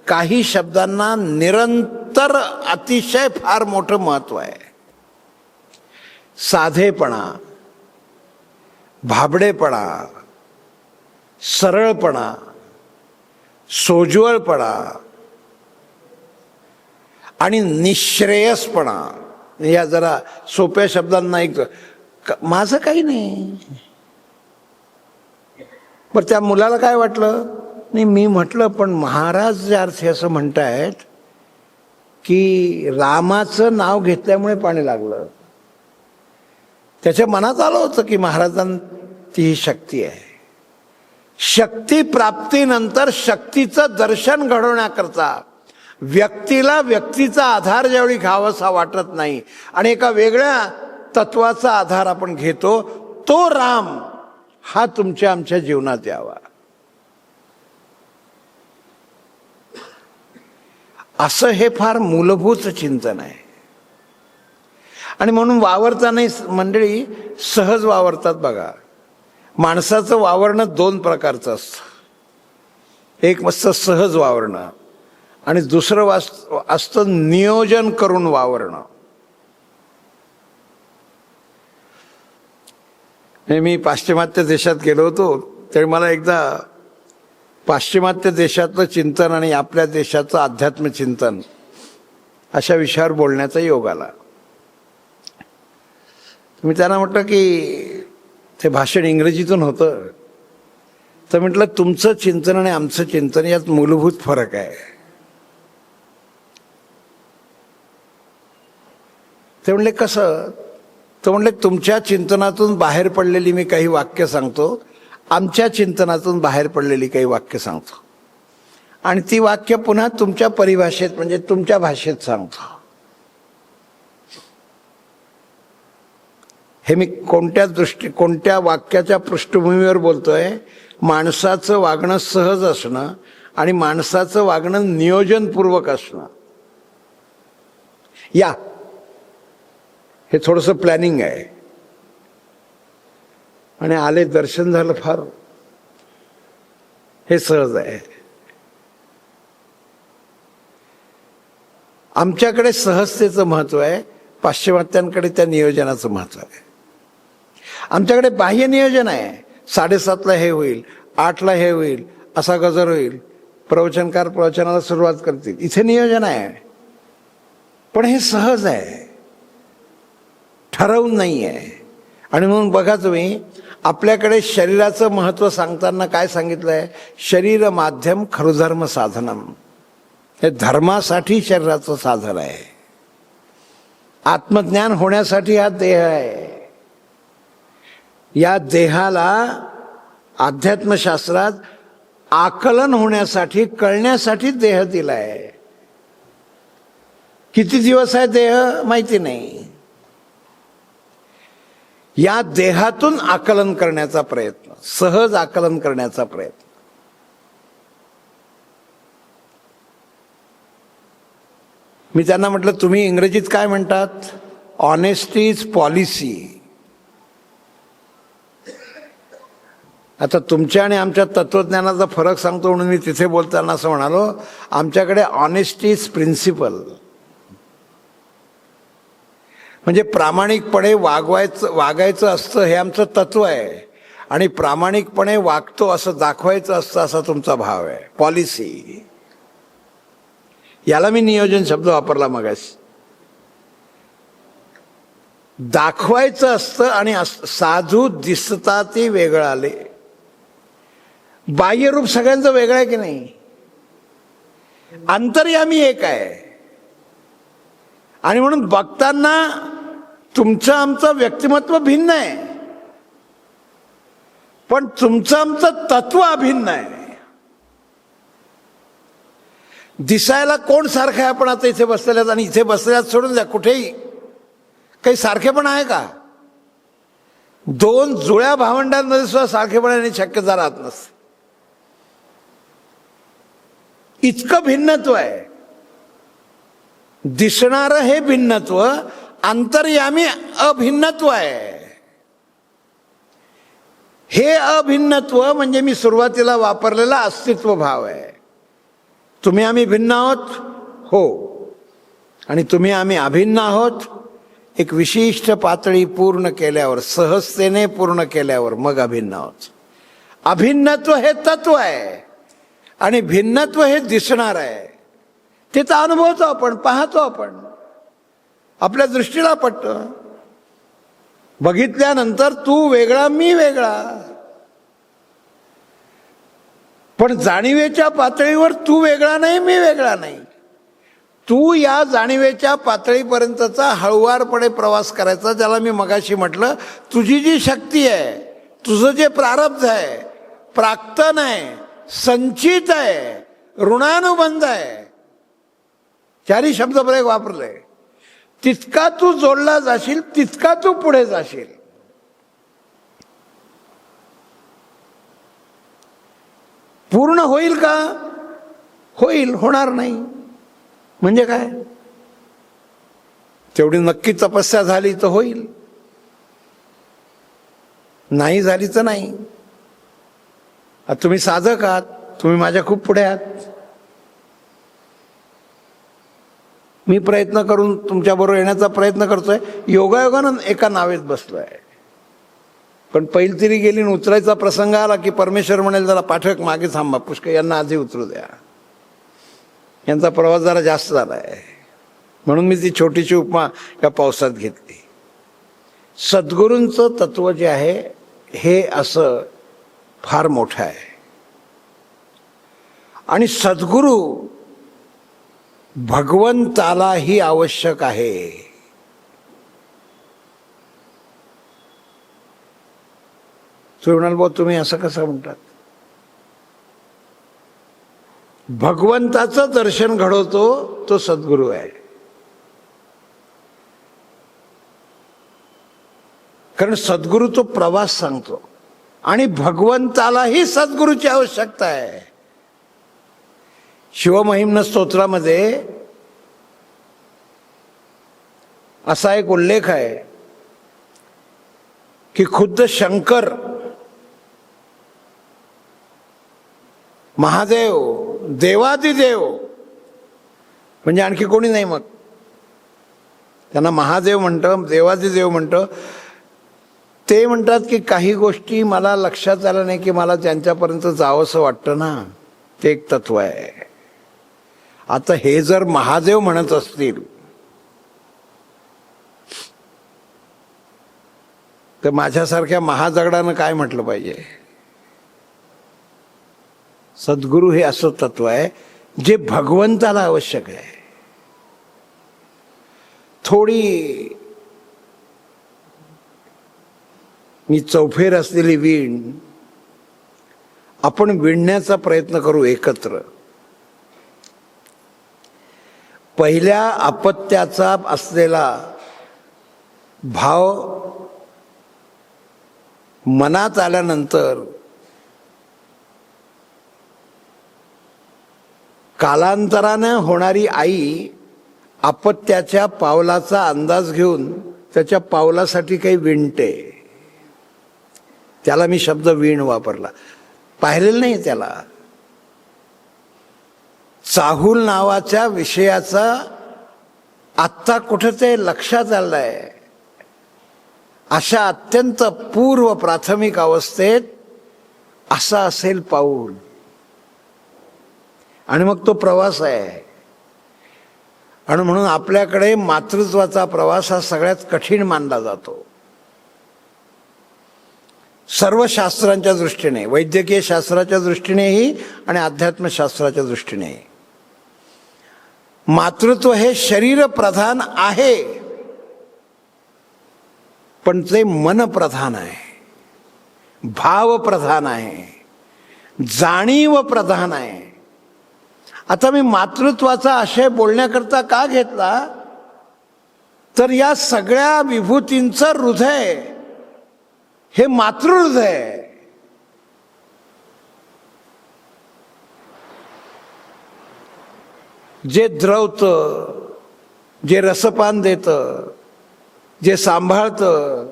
काही शब्दांना निरंतर अतिशय फार मोठं महत्व आहे. साधेपणा, भाबडेपणा, सरळपणा, सोज्वळपणा आणि निःश्रेयसपणा. या जरा सोप्या शब्दांना एक, माझं काही नाही. पण त्या मुलाला काय वाटलं, नाही मी म्हटलं पण महाराज जे अर्थी असं म्हणतायत की रामाचं नाव घेतल्यामुळे पाणी लागलं. त्याच्या मनात आलं होतं की महाराजांची ही शक्ती आहे. शक्ती प्राप्तीनंतर शक्तीचं दर्शन घडवण्याकरता व्यक्तीला व्यक्तीचा आधार ज्यावेळी घ्यावासा वाटत नाही आणि एका वेगळ्या तत्वाचा आधार आपण घेतो, तो राम हा तुमच्या आमच्या जीवनात यावा. असं हे फार मूलभूत चिंतन आहे. आणि म्हणून वावरताना मंडळी सहज वावरतात बघा. माणसाचं वावरणं दोन प्रकारचं असतं. एक मस्त सहज वावरणं आणि दुसरं असतं नियोजन करून वावरणं. मी पाश्चिमात्य देशात गेलो होतो, तरी मला एकदा पाश्चिमात्य देशातलं चिंतन आणि आपल्या देशाचं अध्यात्म चिंतन अशा विषयावर बोलण्याचा योग आला. मी त्यांना म्हटलं की ते भाषण इंग्रजीतून होतं, तर म्हटलं तुमचं चिंतन आणि आमचं चिंतन यात मूलभूत फरक आहे. ते म्हणले कसं? तर म्हणले तुमच्या चिंतनातून बाहेर पडलेली मी काही वाक्य सांगतो, आमच्या चिंतनातून बाहेर पडलेली काही वाक्य सांगतो आणि ती वाक्य पुन्हा तुमच्या परिभाषेत म्हणजे तुमच्या भाषेत सांगतो. हे मी कोणत्या वाक्याच्या पृष्ठभूमीवर बोलतोय? माणसाचं वागणं सहज असणं आणि माणसाचं वागणं नियोजनपूर्वक असणं. या हे थोडंसं प्लॅनिंग आहे. आणि आले, दर्शन झालं, फार हे सहज आहे. आमच्याकडे सहजतेचं महत्व आहे, पाश्चिमात्यांकडे त्या नियोजनाचं महत्व आहे. आमच्याकडे बाह्य नियोजन आहे. 7:30ला हे होईल, 8ला हे होईल, असा गजर होईल, प्रवचनकार प्रवचनाला सुरुवात करतील, इथे नियोजन आहे. पण हे सहज आहे, ठरवून नाही आहे. आणि म्हणून बघा तुम्ही, आपल्याकडे शरीराचं महत्व सांगताना काय सांगितलंय? शरीर माध्यम खरुधर्म साधनम. हे धर्मासाठी शरीराचं साधन आहे. आत्मज्ञान होण्यासाठी हा देह आहे. या देहाला अध्यात्मशास्त्रात आकलन होण्यासाठी, कळण्यासाठी देह दिलाय. किती दिवस आहे देह माहिती नाही. या देहातून आकलन करण्याचा प्रयत्न, सहज आकलन करण्याचा प्रयत्न. मी त्यांना म्हटलं तुम्ही इंग्रजीत काय म्हणतात? Honesty is policy. आता तुमच्या आणि आमच्या तत्वज्ञानाचा फरक सांगतो म्हणून मी तिथे बोलताना असं म्हणालो, आमच्याकडे ऑनेस्टी इज प्रिन्सिपल. म्हणजे प्रामाणिकपणे वागायचं असतं हे आमचं तत्व आहे आणि प्रामाणिकपणे वागतो असं दाखवायचं असतं असा तुमचा भाव आहे. पॉलिसी, याला मी नियोजन शब्द वापरला मगाशी. दाखवायचं असतं आणि साधू दिसता ते वेगळं आले. बाह्यरूप सगळ्यांचं वेगळं आहे की नाही? अंतर्यामी एक आहे. आणि म्हणून बघताना तुमचं आमचं व्यक्तिमत्व भिन्न आहे, पण तुमचं आमचं तत्व अभिन्न आहे. दिसायला कोण सारखं आहे? आपण आता इथे बसलेल्यात आणि इथे बसलेल्यात सोडून द्या, कुठेही काही सारखेपण आहे का? दोन जुळ्या भावंडांमध्ये सुद्धा सारखेपण येणे शक्यता राहत नसते. इतकं भिन्नत्व आहे. दिसणारं हे भिन्नत्व, अंतर्यामी अभिन्नत्व आहे. हे अभिन्नत्व म्हणजे मी सुरुवातीला वापरलेला अस्तित्व भाव आहे. तुम्ही आम्ही भिन्न आहोत, हो, आणि तुम्ही आम्ही अभिन्न आहोत. एक विशिष्ट पातळी पूर्ण केल्यावर, सहजतेने पूर्ण केल्यावर मग अभिन्न आहोत. अभिन्नत्व हे तत्व आहे आणि भिन्नत्व हे दिसणार आहे. ते तर अनुभवतो आपण, पाहतो आपण, आपल्या दृष्टीला पटतं. बघितल्यानंतर तू वेगळा मी वेगळा, पण जाणीवेच्या पातळीवर तू वेगळा नाही मी वेगळा नाही. तू या जाणीवेच्या पातळीपर्यंतचा हळुवारपणे प्रवास करायचा, ज्याला मी मगाशी म्हटलं, तुझी जी शक्ती आहे, तुझं जे प्रारब्ध आहे, प्राक्तन आहे, संचित आहे, ऋणानुबंध आहे, चारी शब्द प्रयोग वापरले, तितका तू जोडला जाशील, तितका तू पुढे जाशील. पूर्ण होईल का? होईल, होणार नाही म्हणजे काय? तेवढी नक्की तपस्या झाली तर होईल, नाही झाली तर नाही. आता तुम्ही साधक आहात, तुम्ही माझ्या खूप पुढे आहात. मी प्रयत्न करून तुमच्याबरोबर येण्याचा प्रयत्न करतोय. योगायोगानं एका नावेत बसलोय. पण पहिली तरी गेली आणि उतरायचा प्रसंग आला की परमेश्वर म्हणेल जरा पाठक मागे थांबा, पुष्कळ यांना आधी उतरू द्या, यांचा प्रवास जरा जास्त झालाय. म्हणून मी ती छोटीशी उपमा या पावसात घेतली. सद्गुरूंचं तत्व जे आहे हे असं फार मोठं आहे. आणि सद्गुरू भगवंतालाही आवश्यक आहे. तुम्ही म्हणाल भाऊ तुम्ही असं कसं म्हणतात? भगवंताचं दर्शन घडवतो तो सद्गुरू आहे. कारण सद्गुरू तो प्रवास सांगतो आणि भगवंतालाही सद्गुरूची आवश्यकता आहे. शिवमहिम्न स्तोत्रामध्ये असा एक उल्लेख आहे की खुद्द शंकर, महादेव, देवादिदेव म्हणजे आणखी कोणी नाही, मग त्यांना महादेव म्हणतं, देवादिदेव म्हणतं. ते म्हणतात की काही गोष्टी मला लक्षात आल्या नाही की मला त्यांच्यापर्यंत जावंसं वाटतं ना, ते एक तत्व आहे. आता हे जर महादेव म्हणत असतील तर माझ्यासारख्या महाजगडानं काय म्हटलं पाहिजे? सद्गुरू हे असं तत्व आहे जे भगवंताला आवश्यक आहे. थोडी मी चौफेर असलेली वीण आपण विणण्याचा प्रयत्न करू एकत्र. पहिल्या अपत्याचा असलेला भाव मनात आल्यानंतर कालांतरानं होणारी आई अपत्याच्या पावलाचा अंदाज घेऊन त्याच्या पावलासाठी काही विणते. त्याला मी शब्द वीण वापरला, पाहिलेलं नाही त्याला. चाहूल नावाच्या विषयाचा आत्ता कुठं ते लक्षात आलंय. अशा अत्यंत पूर्व प्राथमिक अवस्थेत असा असेल पाऊल, आणि मग तो प्रवास आहे. आणि म्हणून आपल्याकडे मातृत्वाचा प्रवास हा सगळ्यात कठीण मानला जातो. सर्व शास्त्रांच्या दृष्टीने, वैद्यकीय शास्त्राच्या दृष्टीनेही आणि अध्यात्मशास्त्राच्या दृष्टीनेही. मातृत्व हे शरीर प्रधान आहे, पण ते मन प्रधान आहे, भाव प्रधान आहे, जाणीव प्रधान आहे. आता मी मातृत्वाचा आशय बोलण्याकरता का घेतला, तर या सगळ्या विभूतींचं हृदय हे मातृहृदय आहे. जे द्रवतं, जे रसपान देतं, जे सांभाळतं.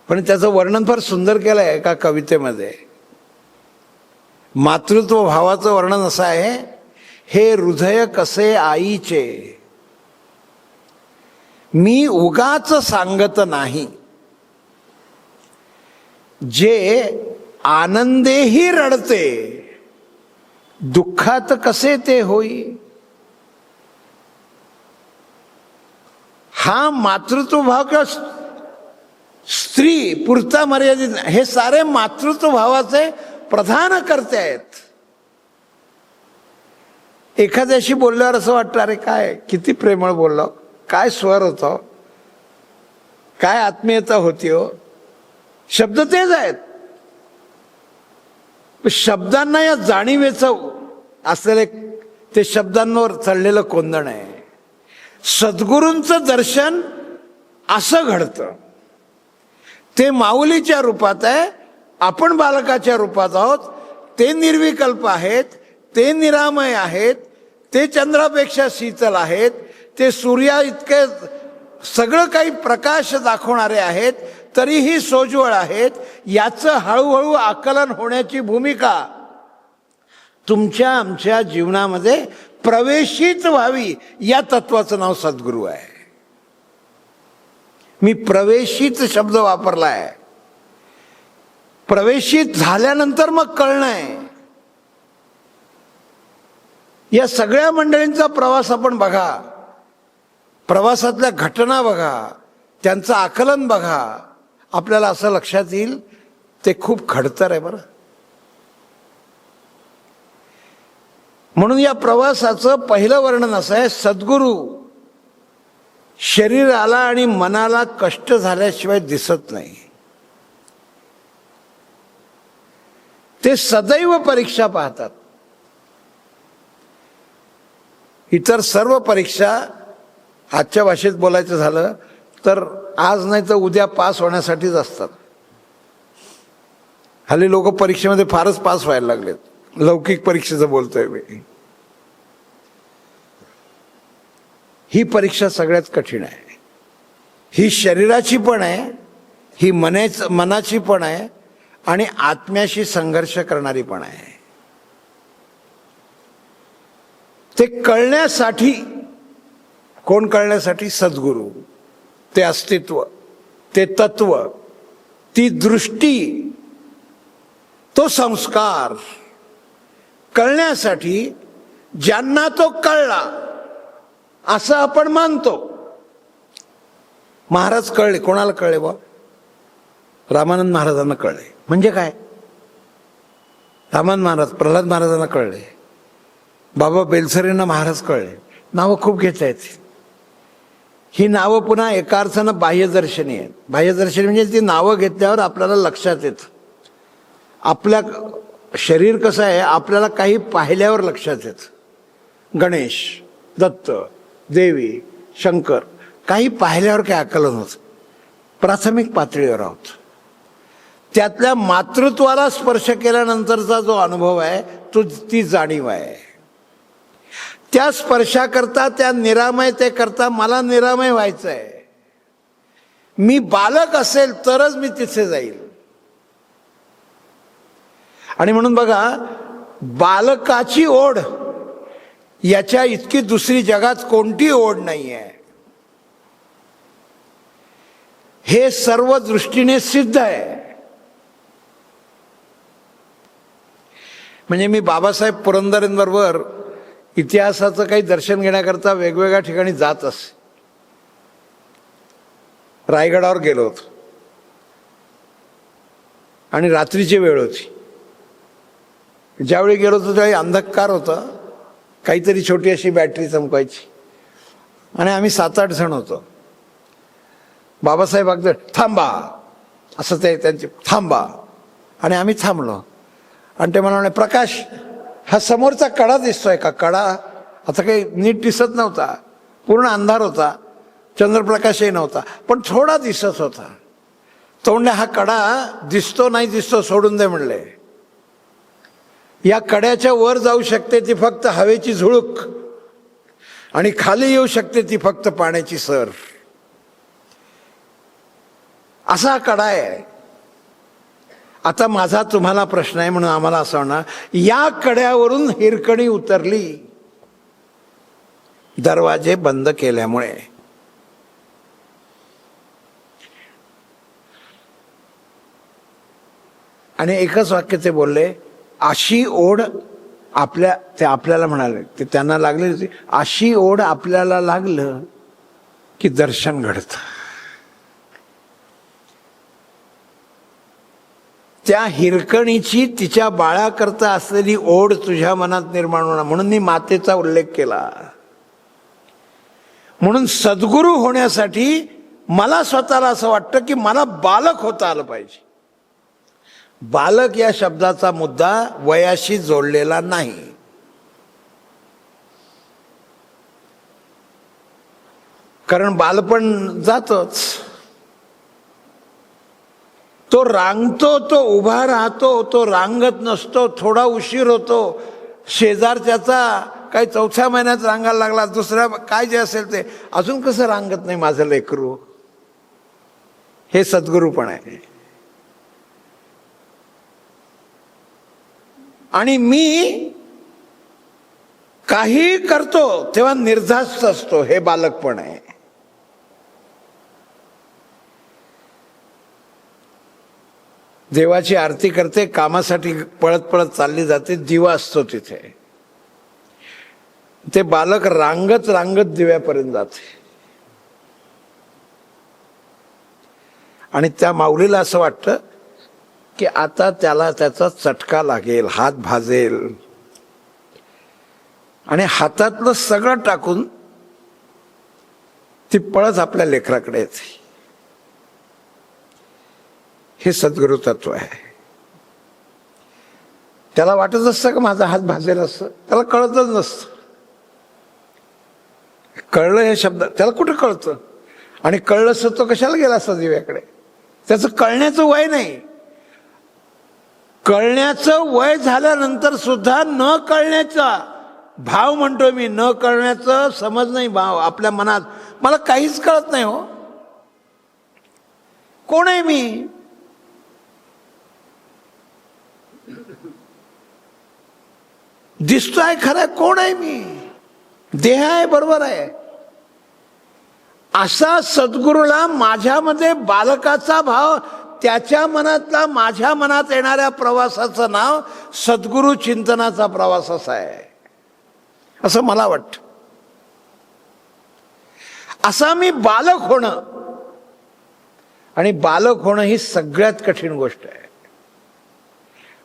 पण त्याचं वर्णन फार सुंदर केलं आहे एका कवितेमध्ये. मातृत्व भावाचं वर्णन असं आहे, हे हृदय कसे आईचे मी उगाच सांगत नाही, जे आनंदेही रडते दुःखात कसे ते होई. हा मातृत्व भाव किंवा स्त्री पुरता मर्यादित, हे सारे मातृत्व भावाचे प्रधान करते आहेत. एखाद्याशी बोलल्यावर असं वाटतं अरे काय किती प्रेमळ बोललो, काय स्वर होतो, काय आत्मीयता होती हो. शब्द तेच आहेत, शब्दांना या जाणीवेचं असलेले ते शब्दांवर चढलेलं कोंदण आहे. सद्गुरूंचं दर्शन असं घडतं. ते माऊलीच्या रूपात आहे, आपण बालकाच्या रूपात आहोत. ते निर्विकल्प आहेत, ते निरामय आहेत, ते चंद्रापेक्षा शीतल आहेत, ते सूर्या इतके सगळं काही प्रकाश दाखवणारे आहेत, तरीही सोज्वळ आहेत. याचं हळूहळू आकलन होण्याची भूमिका तुमच्या आमच्या जीवनामध्ये प्रवेशित व्हावी, या तत्वाचं नाव सद्गुरू आहे. मी प्रवेशित शब्द वापरला आहे. प्रवेशित झाल्यानंतर मग कळणं आहे. या सगळ्या मंडळींचा प्रवास आपण बघा, प्रवासातल्या घटना बघा, त्यांचं आकलन बघा, आपल्याला असं लक्षात येईल ते खूप खडतर आहे बरं. म्हणून या प्रवासाचं पहिलं वर्णन असं आहे, सद्गुरू शरीराला आणि मनाला कष्ट झाल्याशिवाय दिसत नाही. ते सदैव परीक्षा पाहतात. इतर सर्व परीक्षा, आजच्या भाषेत बोलायचं झालं तर आज नाही तर उद्या पास होण्यासाठीच असतात. हल्ली लोक परीक्षेमध्ये फारच पास व्हायला लागलेत. लौकिक परीक्षेचं बोलतोय मी. ही परीक्षा सगळ्यात कठीण आहे. ही शरीराची पण आहे, ही मनाची पण आहे, आणि आत्म्याशी संघर्ष करणारी पण आहे. ते कळण्यासाठी, कोण कळण्यासाठी? सद्गुरू. ते अस्तित्व, ते तत्व, ती दृष्टी, तो संस्कार कळण्यासाठी ज्यांना तो कळला असं आपण मानतो. महाराज कळले. कोणाला कळले बा? रामानंद महाराजांना कळले. म्हणजे काय? रामानंद महाराज, प्रल्हाद महाराजांना कळले, बाबा बेलसरेंना महाराज कळले. नावं खूप घेता येते. ही नावं पुन्हा एका अर्थानं बाह्यदर्शनी आहेत. बाह्यदर्शनी म्हणजे ती नावं घेतल्यावर आपल्याला लक्षात येतं. आपल्या शरीर कसं आहे, आपल्याला काही पाहिल्यावर लक्षात येतं. गणेश, दत्त, देवी, शंकर, काही पाहिल्यावर काय आकलन होतं. प्राथमिक पातळीवर आहोत. त्यातल्या मातृत्वाला स्पर्श केल्यानंतरचा जो अनुभव आहे तो, ती जाणीव आहे. त्या स्पर्शाकरता, त्या निरामयते करता मला निरामय व्हायचं आहे. मी बालक असेल तरच मी तिथे जाईल. आणि म्हणून बघा, बालकाची ओढ याच्या इतकी दुसरी जगात कोणती ओढ नाही आहे. हे सर्व दृष्टीने सिद्ध आहे. म्हणजे मी बाबासाहेब पुरंदरेंबरोबर इतिहासाचं काही दर्शन घेण्याकरता वेगवेगळ्या ठिकाणी जात असे. रायगडावर गेलो होतो आणि रात्रीची वेळ होती. ज्यावेळी गेलो होतो त्यावेळी अंधकार होता. काहीतरी छोटी अशी बॅटरी चमकायची आणि आम्ही 7-8 जण होतो. बाबासाहेब अगदी थांबा असं ते त्यांचे, थांबा. आणि आम्ही थांबलो आणि ते मला म्हणे, प्रकाश हा समोरचा कडा दिसतोय का? कडा आता काही नीट दिसत नव्हता, पूर्ण अंधार होता, चंद्रप्रकाशही नव्हता, पण थोडा दिसत होता. तो म्हणले, हा कडा दिसतो नाही दिसतो सोडून दे म्हणले. या कड्याच्या वर जाऊ शकते ती फक्त हवेची झुळूक, आणि खाली येऊ शकते ती फक्त पाण्याची सर. असा हा कडा आहे. आता माझा तुम्हाला प्रश्न आहे, म्हणून आम्हाला असं होणार, या कड्यावरून हिरकणी उतरली दरवाजे बंद केल्यामुळे. आणि एकच वाक्य ते बोलले, अशी ओढ ते आपल्याला म्हणाले, ते त्यांना लागली होती, अशी ओढ आपल्याला लागलं की दर्शन घडतं. त्या हिरकणीची तिच्या बाळाकरता असलेली ओढ तुझ्या मनात निर्माण होणार. म्हणून मी मातेचा उल्लेख केला. म्हणून सद्गुरू होण्यासाठी मला स्वतःला असं वाटतं की मला बालक होता आलं पाहिजे. बालक या शब्दाचा मुद्दा वयाशी जोडलेला नाही. कारण बालपण जातच. तो रांगतो, तो उभा राहतो, तो रांगत नसतो, थोडा उशीर होतो, शेजारच्याचा काही चौथ्या महिन्यात रांगायला लागला, दुसऱ्या काय जे असेल ते, अजून कसं रांगत नाही माझं लेकरू? हे सद्गुरूपण आहे. आणि मी काही करतो तेव्हा निर्धास्त असतो, हे बालकपण आहे. देवाची आरती करते, कामासाठी पळत पळत चालली जाते, दिवा असतो तिथे, ते बालक रांगत रांगत दिव्यापर्यंत जाते. आणि त्या माऊलीला असं वाटतं की आता त्याला त्याचा चटका लागेल, हात भाजेल, आणि हातातलं सगळं टाकून ती पळत आपल्या लेकराकडे येते. हे सद्गुरु तत्व आहे. त्याला वाटत असतं का माझा हात भाजेल असं? त्याला कळतच नसतं. कळलं हे शब्द त्याला कुठं कळतं? आणि कळलं असतं तो कशाला गेला असता दिव्याकडे? त्याचं कळण्याचं वय नाही. कळण्याचं वय झाल्यानंतर सुद्धा न कळण्याचा भाव म्हणतो मी, न कळण्याचं समज नाही भाव आपल्या मनात, मला काहीच कळत नाही हो, कोण आहे मी? दिसतोय खरं, कोण आहे मी? देह आहे, बरोबर आहे. असा सद्गुरूला माझ्यामध्ये बालकाचा भाव, त्याच्या मनातला माझ्या मनात येणाऱ्या प्रवासाचं नाव सद्गुरु चिंतनाचा प्रवास असा आहे, असं मला वाटतं. असा मी बालक होणं, आणि बालक होणं ही सगळ्यात कठीण गोष्ट आहे.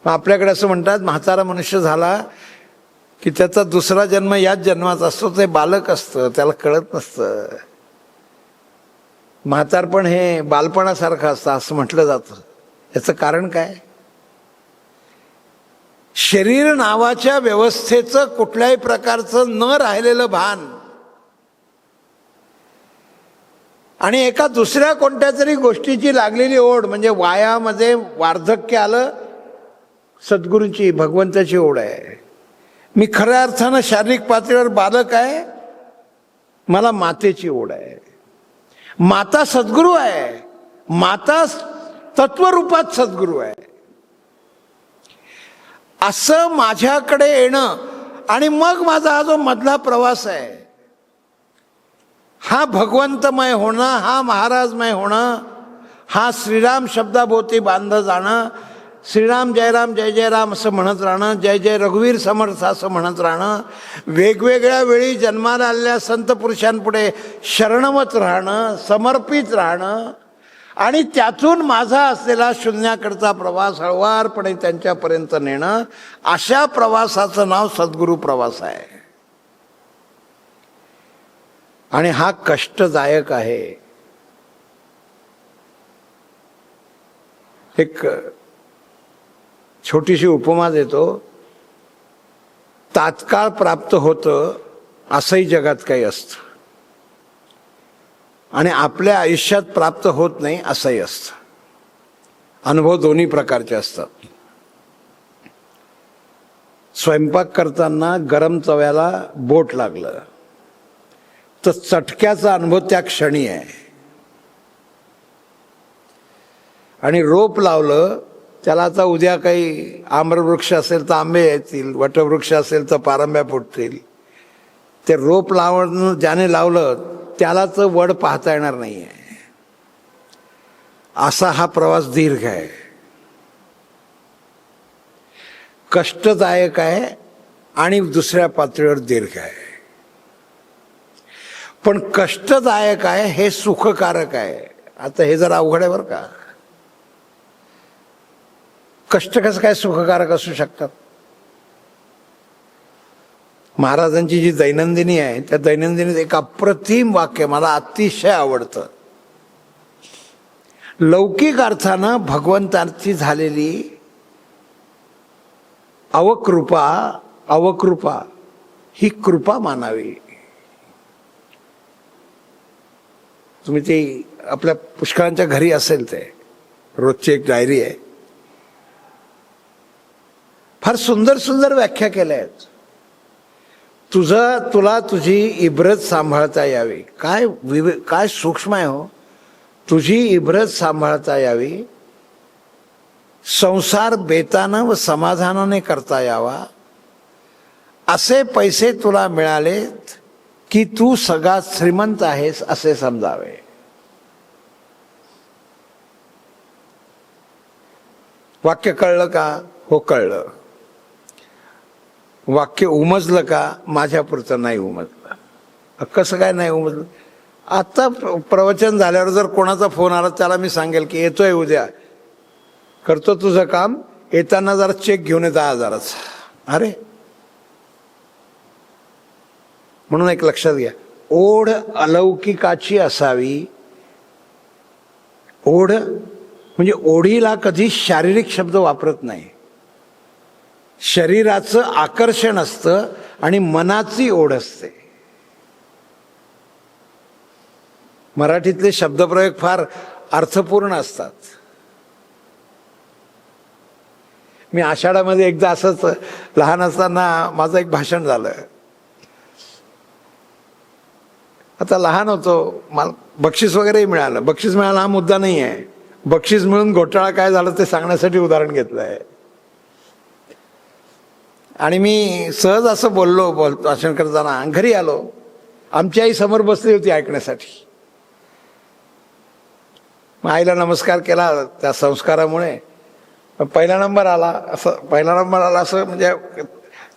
आपल्याकडे असं म्हणतात, म्हातारा मनुष्य झाला की त्याचा दुसरा जन्म याच जन्मात असतो, ते बालक असतं, त्याला कळत नसतं. म्हातारपण हे बालपणासारखं असतं असं म्हटलं जातं. याचं कारण काय? शरीर नावाच्या व्यवस्थेचं कुठल्याही प्रकारचं न राहिलेलं भान, आणि एका दुसऱ्या कोणत्या तरी गोष्टीची लागलेली ओढ, म्हणजे वायामध्ये वार्धक्य आलं, सद्गुरूंची भगवंताची ओढ आहे. मी खऱ्या अर्थानं शारीरिक पातळीवर बालक आहे, मला मातेची ओढ आहे. माता सद्गुरू आहे, माता तत्वरूपात सद्गुरू आहे. असं माझ्याकडे येणं, आणि मग माझा हा जो मधला प्रवास आहे, हा भगवंतमय होणं, हा महाराजमय होणं, हा श्रीराम शब्दाभोवती बांधलं जाणं, श्रीराम जयराम जय जय राम असं म्हणत राहणं, जय जय रघुवीर समर्थ असं म्हणत राहणं, वेगवेगळ्या वेळी जन्माला आलेल्या संत पुरुषांपुढे शरणवत राहणं, समर्पित राहणं, आणि त्यातून माझा असलेला शून्याकडचा प्रवास हळुवारपणे त्यांच्यापर्यंत नेणं, अशा प्रवासाचं नाव सद्गुरू प्रवास आहे. आणि हा कष्टदायक आहे. एक छोटीशी उपमा देतो. तात्काळ प्राप्त होतं असंही जगात काही असतं, आणि आपल्या आयुष्यात प्राप्त होत नाही असंही असतं. अनुभव दोन्ही प्रकारचे असतात. स्वयंपाक करताना गरम तव्याला बोट लागलं तर चटक्याचा अनुभव त्या क्षणी आहे, आणि रोप लावलं त्याला आता उद्या काही आम्रवृक्ष असेल तर आंबे येतील, वटवृक्ष असेल तर पारंब्या फुटतील. ते रोप लावणं ज्याने लावलं त्यालाच वड पाहता येणार नाही आहे. असा हा प्रवास दीर्घ आहे, कष्टदायक आहे, आणि दुसऱ्या पातळीवर दीर्घ आहे. पण कष्टदायक आहे हे सुखकारक आहे. आता हे जरा अवघड आहे बरं का. कष्ट कसं काय सुखकारक असू शकतात? महाराजांची जी दैनंदिनी आहे त्या दैनंदिनीत एक अप्रतिम वाक्य मला अतिशय आवडतं. लौकिक अर्थानं भगवंताची झालेली अवकृपा ही कृपा मानावी. तुम्ही ती आपल्या पुष्कळांच्या घरी असेल, ते रोजची एक डायरी आहे, फार सुंदर सुंदर व्याख्या केल्या आहेत. तुला तुझी इब्रत सांभाळता यावी. काय सूक्ष्म आहे हो. तुझी इब्रत सांभाळता यावी, संसार बेतानं व समाधानाने करता यावा, असे पैसे तुला मिळालेत की तू सगळा श्रीमंत आहेस असे समजावे. वाक्य कळलं का? हो कळलं. वाक्य उमजलं का? माझ्यापुरतं नाही उमजलं. कसं काय नाही उमजलं? आता प्रवचन झाल्यावर जर कोणाचा फोन आला त्याला मी सांगेल की येतोय उद्या, करतो तुझं काम, येताना जरा चेक घेऊन ये 10,000चा. अरे म्हणून एक लक्षात घ्या, ओढ अलौकिकाची असावी. ओढ म्हणजे ओढीला कधी शारीरिक शब्द वापरत नाही. शरीराचं आकर्षण असतं आणि मनाची ओढ असते. मराठीतले शब्दप्रयोग फार अर्थपूर्ण असतात. मी आषाढामध्ये एकदा असंच लहान असताना माझं एक भाषण झालं. आता लहान होतो, मला बक्षीस वगैरेही मिळालं. बक्षीस मिळालं हा मुद्दा नाही आहे. बक्षीस मिळून घोटाळा काय झालं ते सांगण्यासाठी उदाहरण घेतलं आहे. आणि मी सहज असं बोललो भाषण करताना, घरी आलो, आमची आई समोर बसली होती ऐकण्यासाठी. मग आईला नमस्कार केला त्या संस्कारामुळे. पहिला नंबर आला असं म्हणजे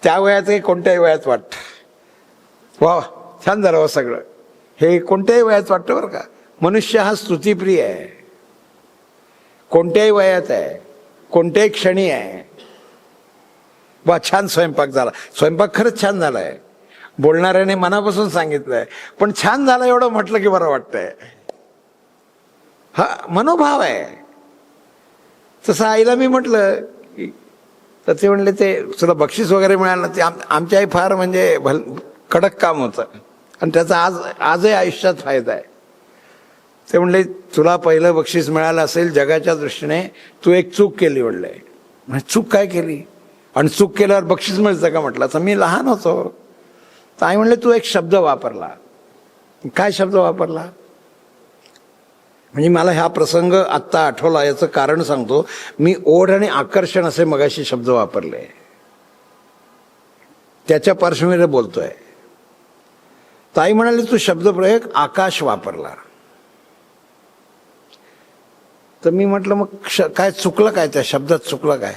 त्या वयात कोणत्याही वयात वाटतं. वा छान झालं. सगळं हे कोणत्याही वयात वाटतं बरं का. मनुष्य हा स्तुतिप्रिय आहे. कोणत्याही वयात आहे, कोणत्याही क्षणी आहे. वा छान स्वयंपाक झाला. स्वयंपाक खरंच छान झालाय. बोलणाऱ्याने मनापासून सांगितलंय, पण छान झालं एवढं म्हटलं की बरं वाटतंय. हा मनोभाव आहे. तसं आईला मी म्हटलं तर ते म्हणले ते तुला बक्षीस वगैरे मिळालं. ते आमची आई फार म्हणजे कडक काम होतं आणि त्याचा आजही आयुष्यात फायदा आहे. ते म्हणले तुला पहिलं बक्षीस मिळालं असेल जगाच्या दृष्टीने, तू एक चूक केली. म्हणले चूक काय केली? आणि चूक केल्यावर बक्षीस मिळतं का म्हटलं. तर मी लहान होतो. तर आई म्हणले तू एक शब्द वापरला. काय शब्द वापरला? म्हणजे मला हा प्रसंग आत्ता आठवला. याचं कारण सांगतो. मी ओढ आणि आकर्षण असे मगाशी शब्द वापरले, त्याच्या पार्श्वभूमीवर बोलतोय. ताई म्हणाली तू शब्दप्रयोग आकाश वापरला. तर मी म्हटलं मग काय चुकलं काय? त्या शब्दात चुकलं काय?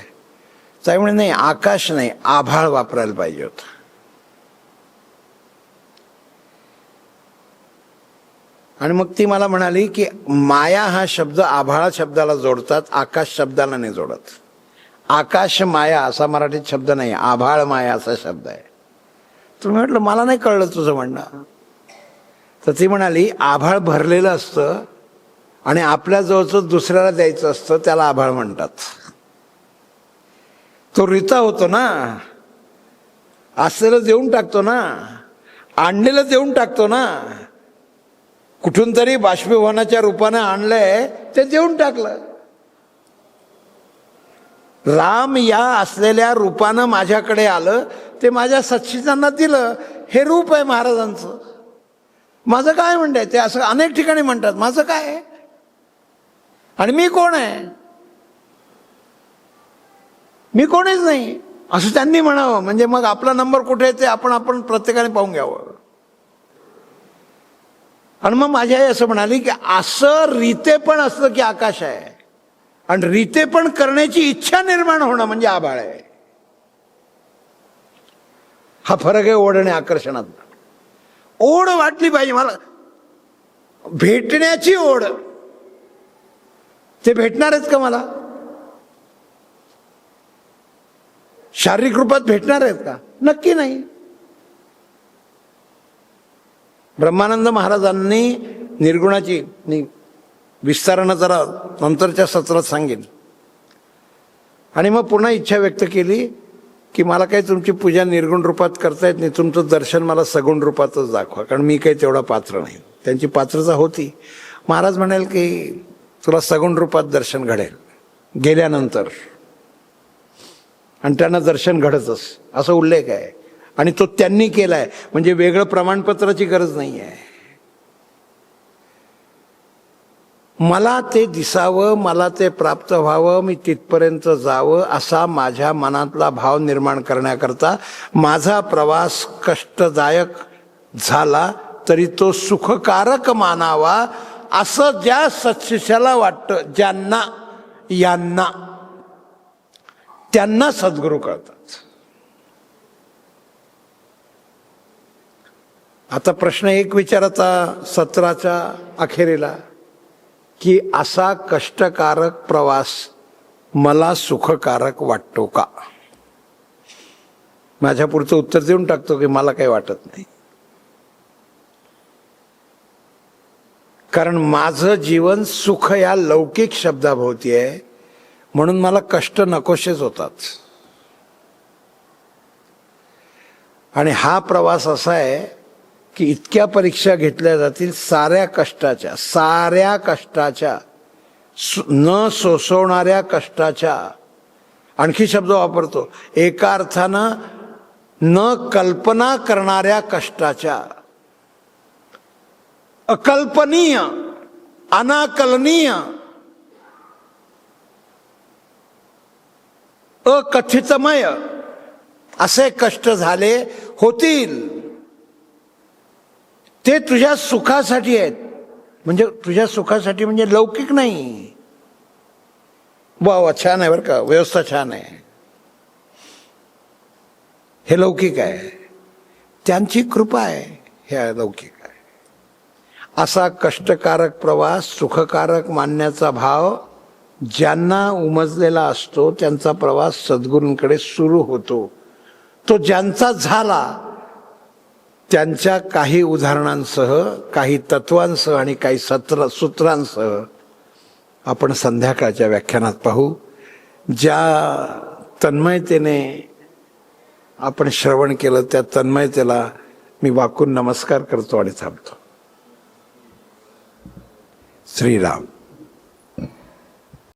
ताई म्हणे नाही, आकाश नाही, आभाळ वापरायला पाहिजे होतं. आणि मग ती मला म्हणाली की माया हा शब्द आभाळ शब्दाला जोडतात, आकाश शब्दाला नाही जोडत. आकाश माया असा मराठीत शब्द नाही, आभाळ माया असा शब्द आहे. तुम्ही म्हटलं मला नाही कळलं तुझं म्हणणं. तर ती म्हणाली आभाळ भरलेलं असतं आणि आपल्या जवळचं दुसऱ्याला द्यायचं असतं, त्याला आभाळ म्हणतात. तो रिता होतो ना, असलेलं देऊन टाकतो ना, आणलेलं देऊन टाकतो ना. कुठून तरी बाष्पीभवनाच्या रूपाने आणलंय ते देऊन टाकलं. राम या असलेल्या रूपानं माझ्याकडे आलं, ते माझ्या सच्चिदांना दिलं. हे रूप आहे महाराजांचं. माझं काय म्हणताय? ते असं अनेक ठिकाणी म्हणतात. माझं काय आहे? आणि मी कोण आहे? मी कोणीच नाही असं त्यांनी म्हणावं. म्हणजे मग आपला नंबर कुठे आहे ते आपण प्रत्येकाने पाहून घ्यावं. आणि मग माझी आई असं म्हणाली की असं रीते पण असतं की आकाश आहे, आणि रीते पण करण्याची इच्छा निर्माण होणं म्हणजे आभाळ आहे. हा फरक आहे ओढ आणि आकर्षणात. ओढ वाटली पाहिजे मला, भेटण्याची ओढ. ते भेटणार आहेत का मला? शारीरिक रूपात भेटणार आहेत का? नक्की नाही. ब्रह्मानंद महाराजांनी निर्गुणाची विस्तारानं जरा नंतरच्या सत्रात सांगेन. आणि मग पुन्हा इच्छा व्यक्त केली की मला काही तुमची पूजा निर्गुण रूपात करता येत नाही, तुमचं दर्शन मला सगुण रूपातच दाखवा, कारण मी काही तेवढा पात्र नाही. त्यांची पात्रता होती. महाराज म्हणाल की तुला सगुण रूपात दर्शन घडेल गेल्यानंतर, आणि त्यांना दर्शन घडतच असा उल्लेख आहे. आणि तो त्यांनी केलाय, म्हणजे वेगळं प्रमाणपत्राची गरज नाही आहे. मला ते दिसावं, मला ते प्राप्त व्हावं, मी तिथपर्यंत जावं असा माझ्या मनातला भाव निर्माण करण्याकरता माझा प्रवास कष्टदायक झाला तरी तो सुखकारक मानावा असं ज्या सत्शिष्याला वाटतं, त्यांना सद्गुरू कळतात. आता प्रश्न एक विचारायचा सत्राच्या अखेरीला की असा कष्टकारक प्रवास मला सुखकारक वाटतो का? माझ्या पुढचं उत्तर देऊन टाकतो की मला काही वाटत नाही. कारण माझं जीवन सुख या लौकिक शब्दाभोवती आहे, म्हणून मला कष्ट नकोशेच होतात. आणि हा प्रवास असा आहे की इतक्या परीक्षा घेतल्या जातील, साऱ्या कष्टाच्या न सोसवणाऱ्या कष्टाच्या, आणखी शब्द वापरतो, एका अर्थानं न कल्पना करणाऱ्या कष्टाच्या, अकल्पनीय, अनाकलनीय, अकथितमय असे कष्ट झाले होतील. ते तुझ्या सुखासाठी आहेत, म्हणजे तुझ्या सुखासाठी, म्हणजे लौकिक नाही. वा छान आहे बरं का, व्यवस्था छान आहे, हे लौकिक आहे. त्यांची कृपा आहे, हे लौकिक आहे. असा कष्टकारक प्रवास सुखकारक मानण्याचा भाव ज्यांना उमजलेला असतो त्यांचा प्रवास सद्गुरूंकडे सुरू होतो. तो ज्यांचा झाला त्यांच्या काही उदाहरणांसह, काही तत्वांसह आणि काही सूत्रांसह आपण संध्याकाळच्या व्याख्यानात पाहू. ज्या तन्मयतेने आपण श्रवण केलं त्या तन्मयतेला मी वाकून नमस्कार करतो आणि थांबतो. श्रीराम.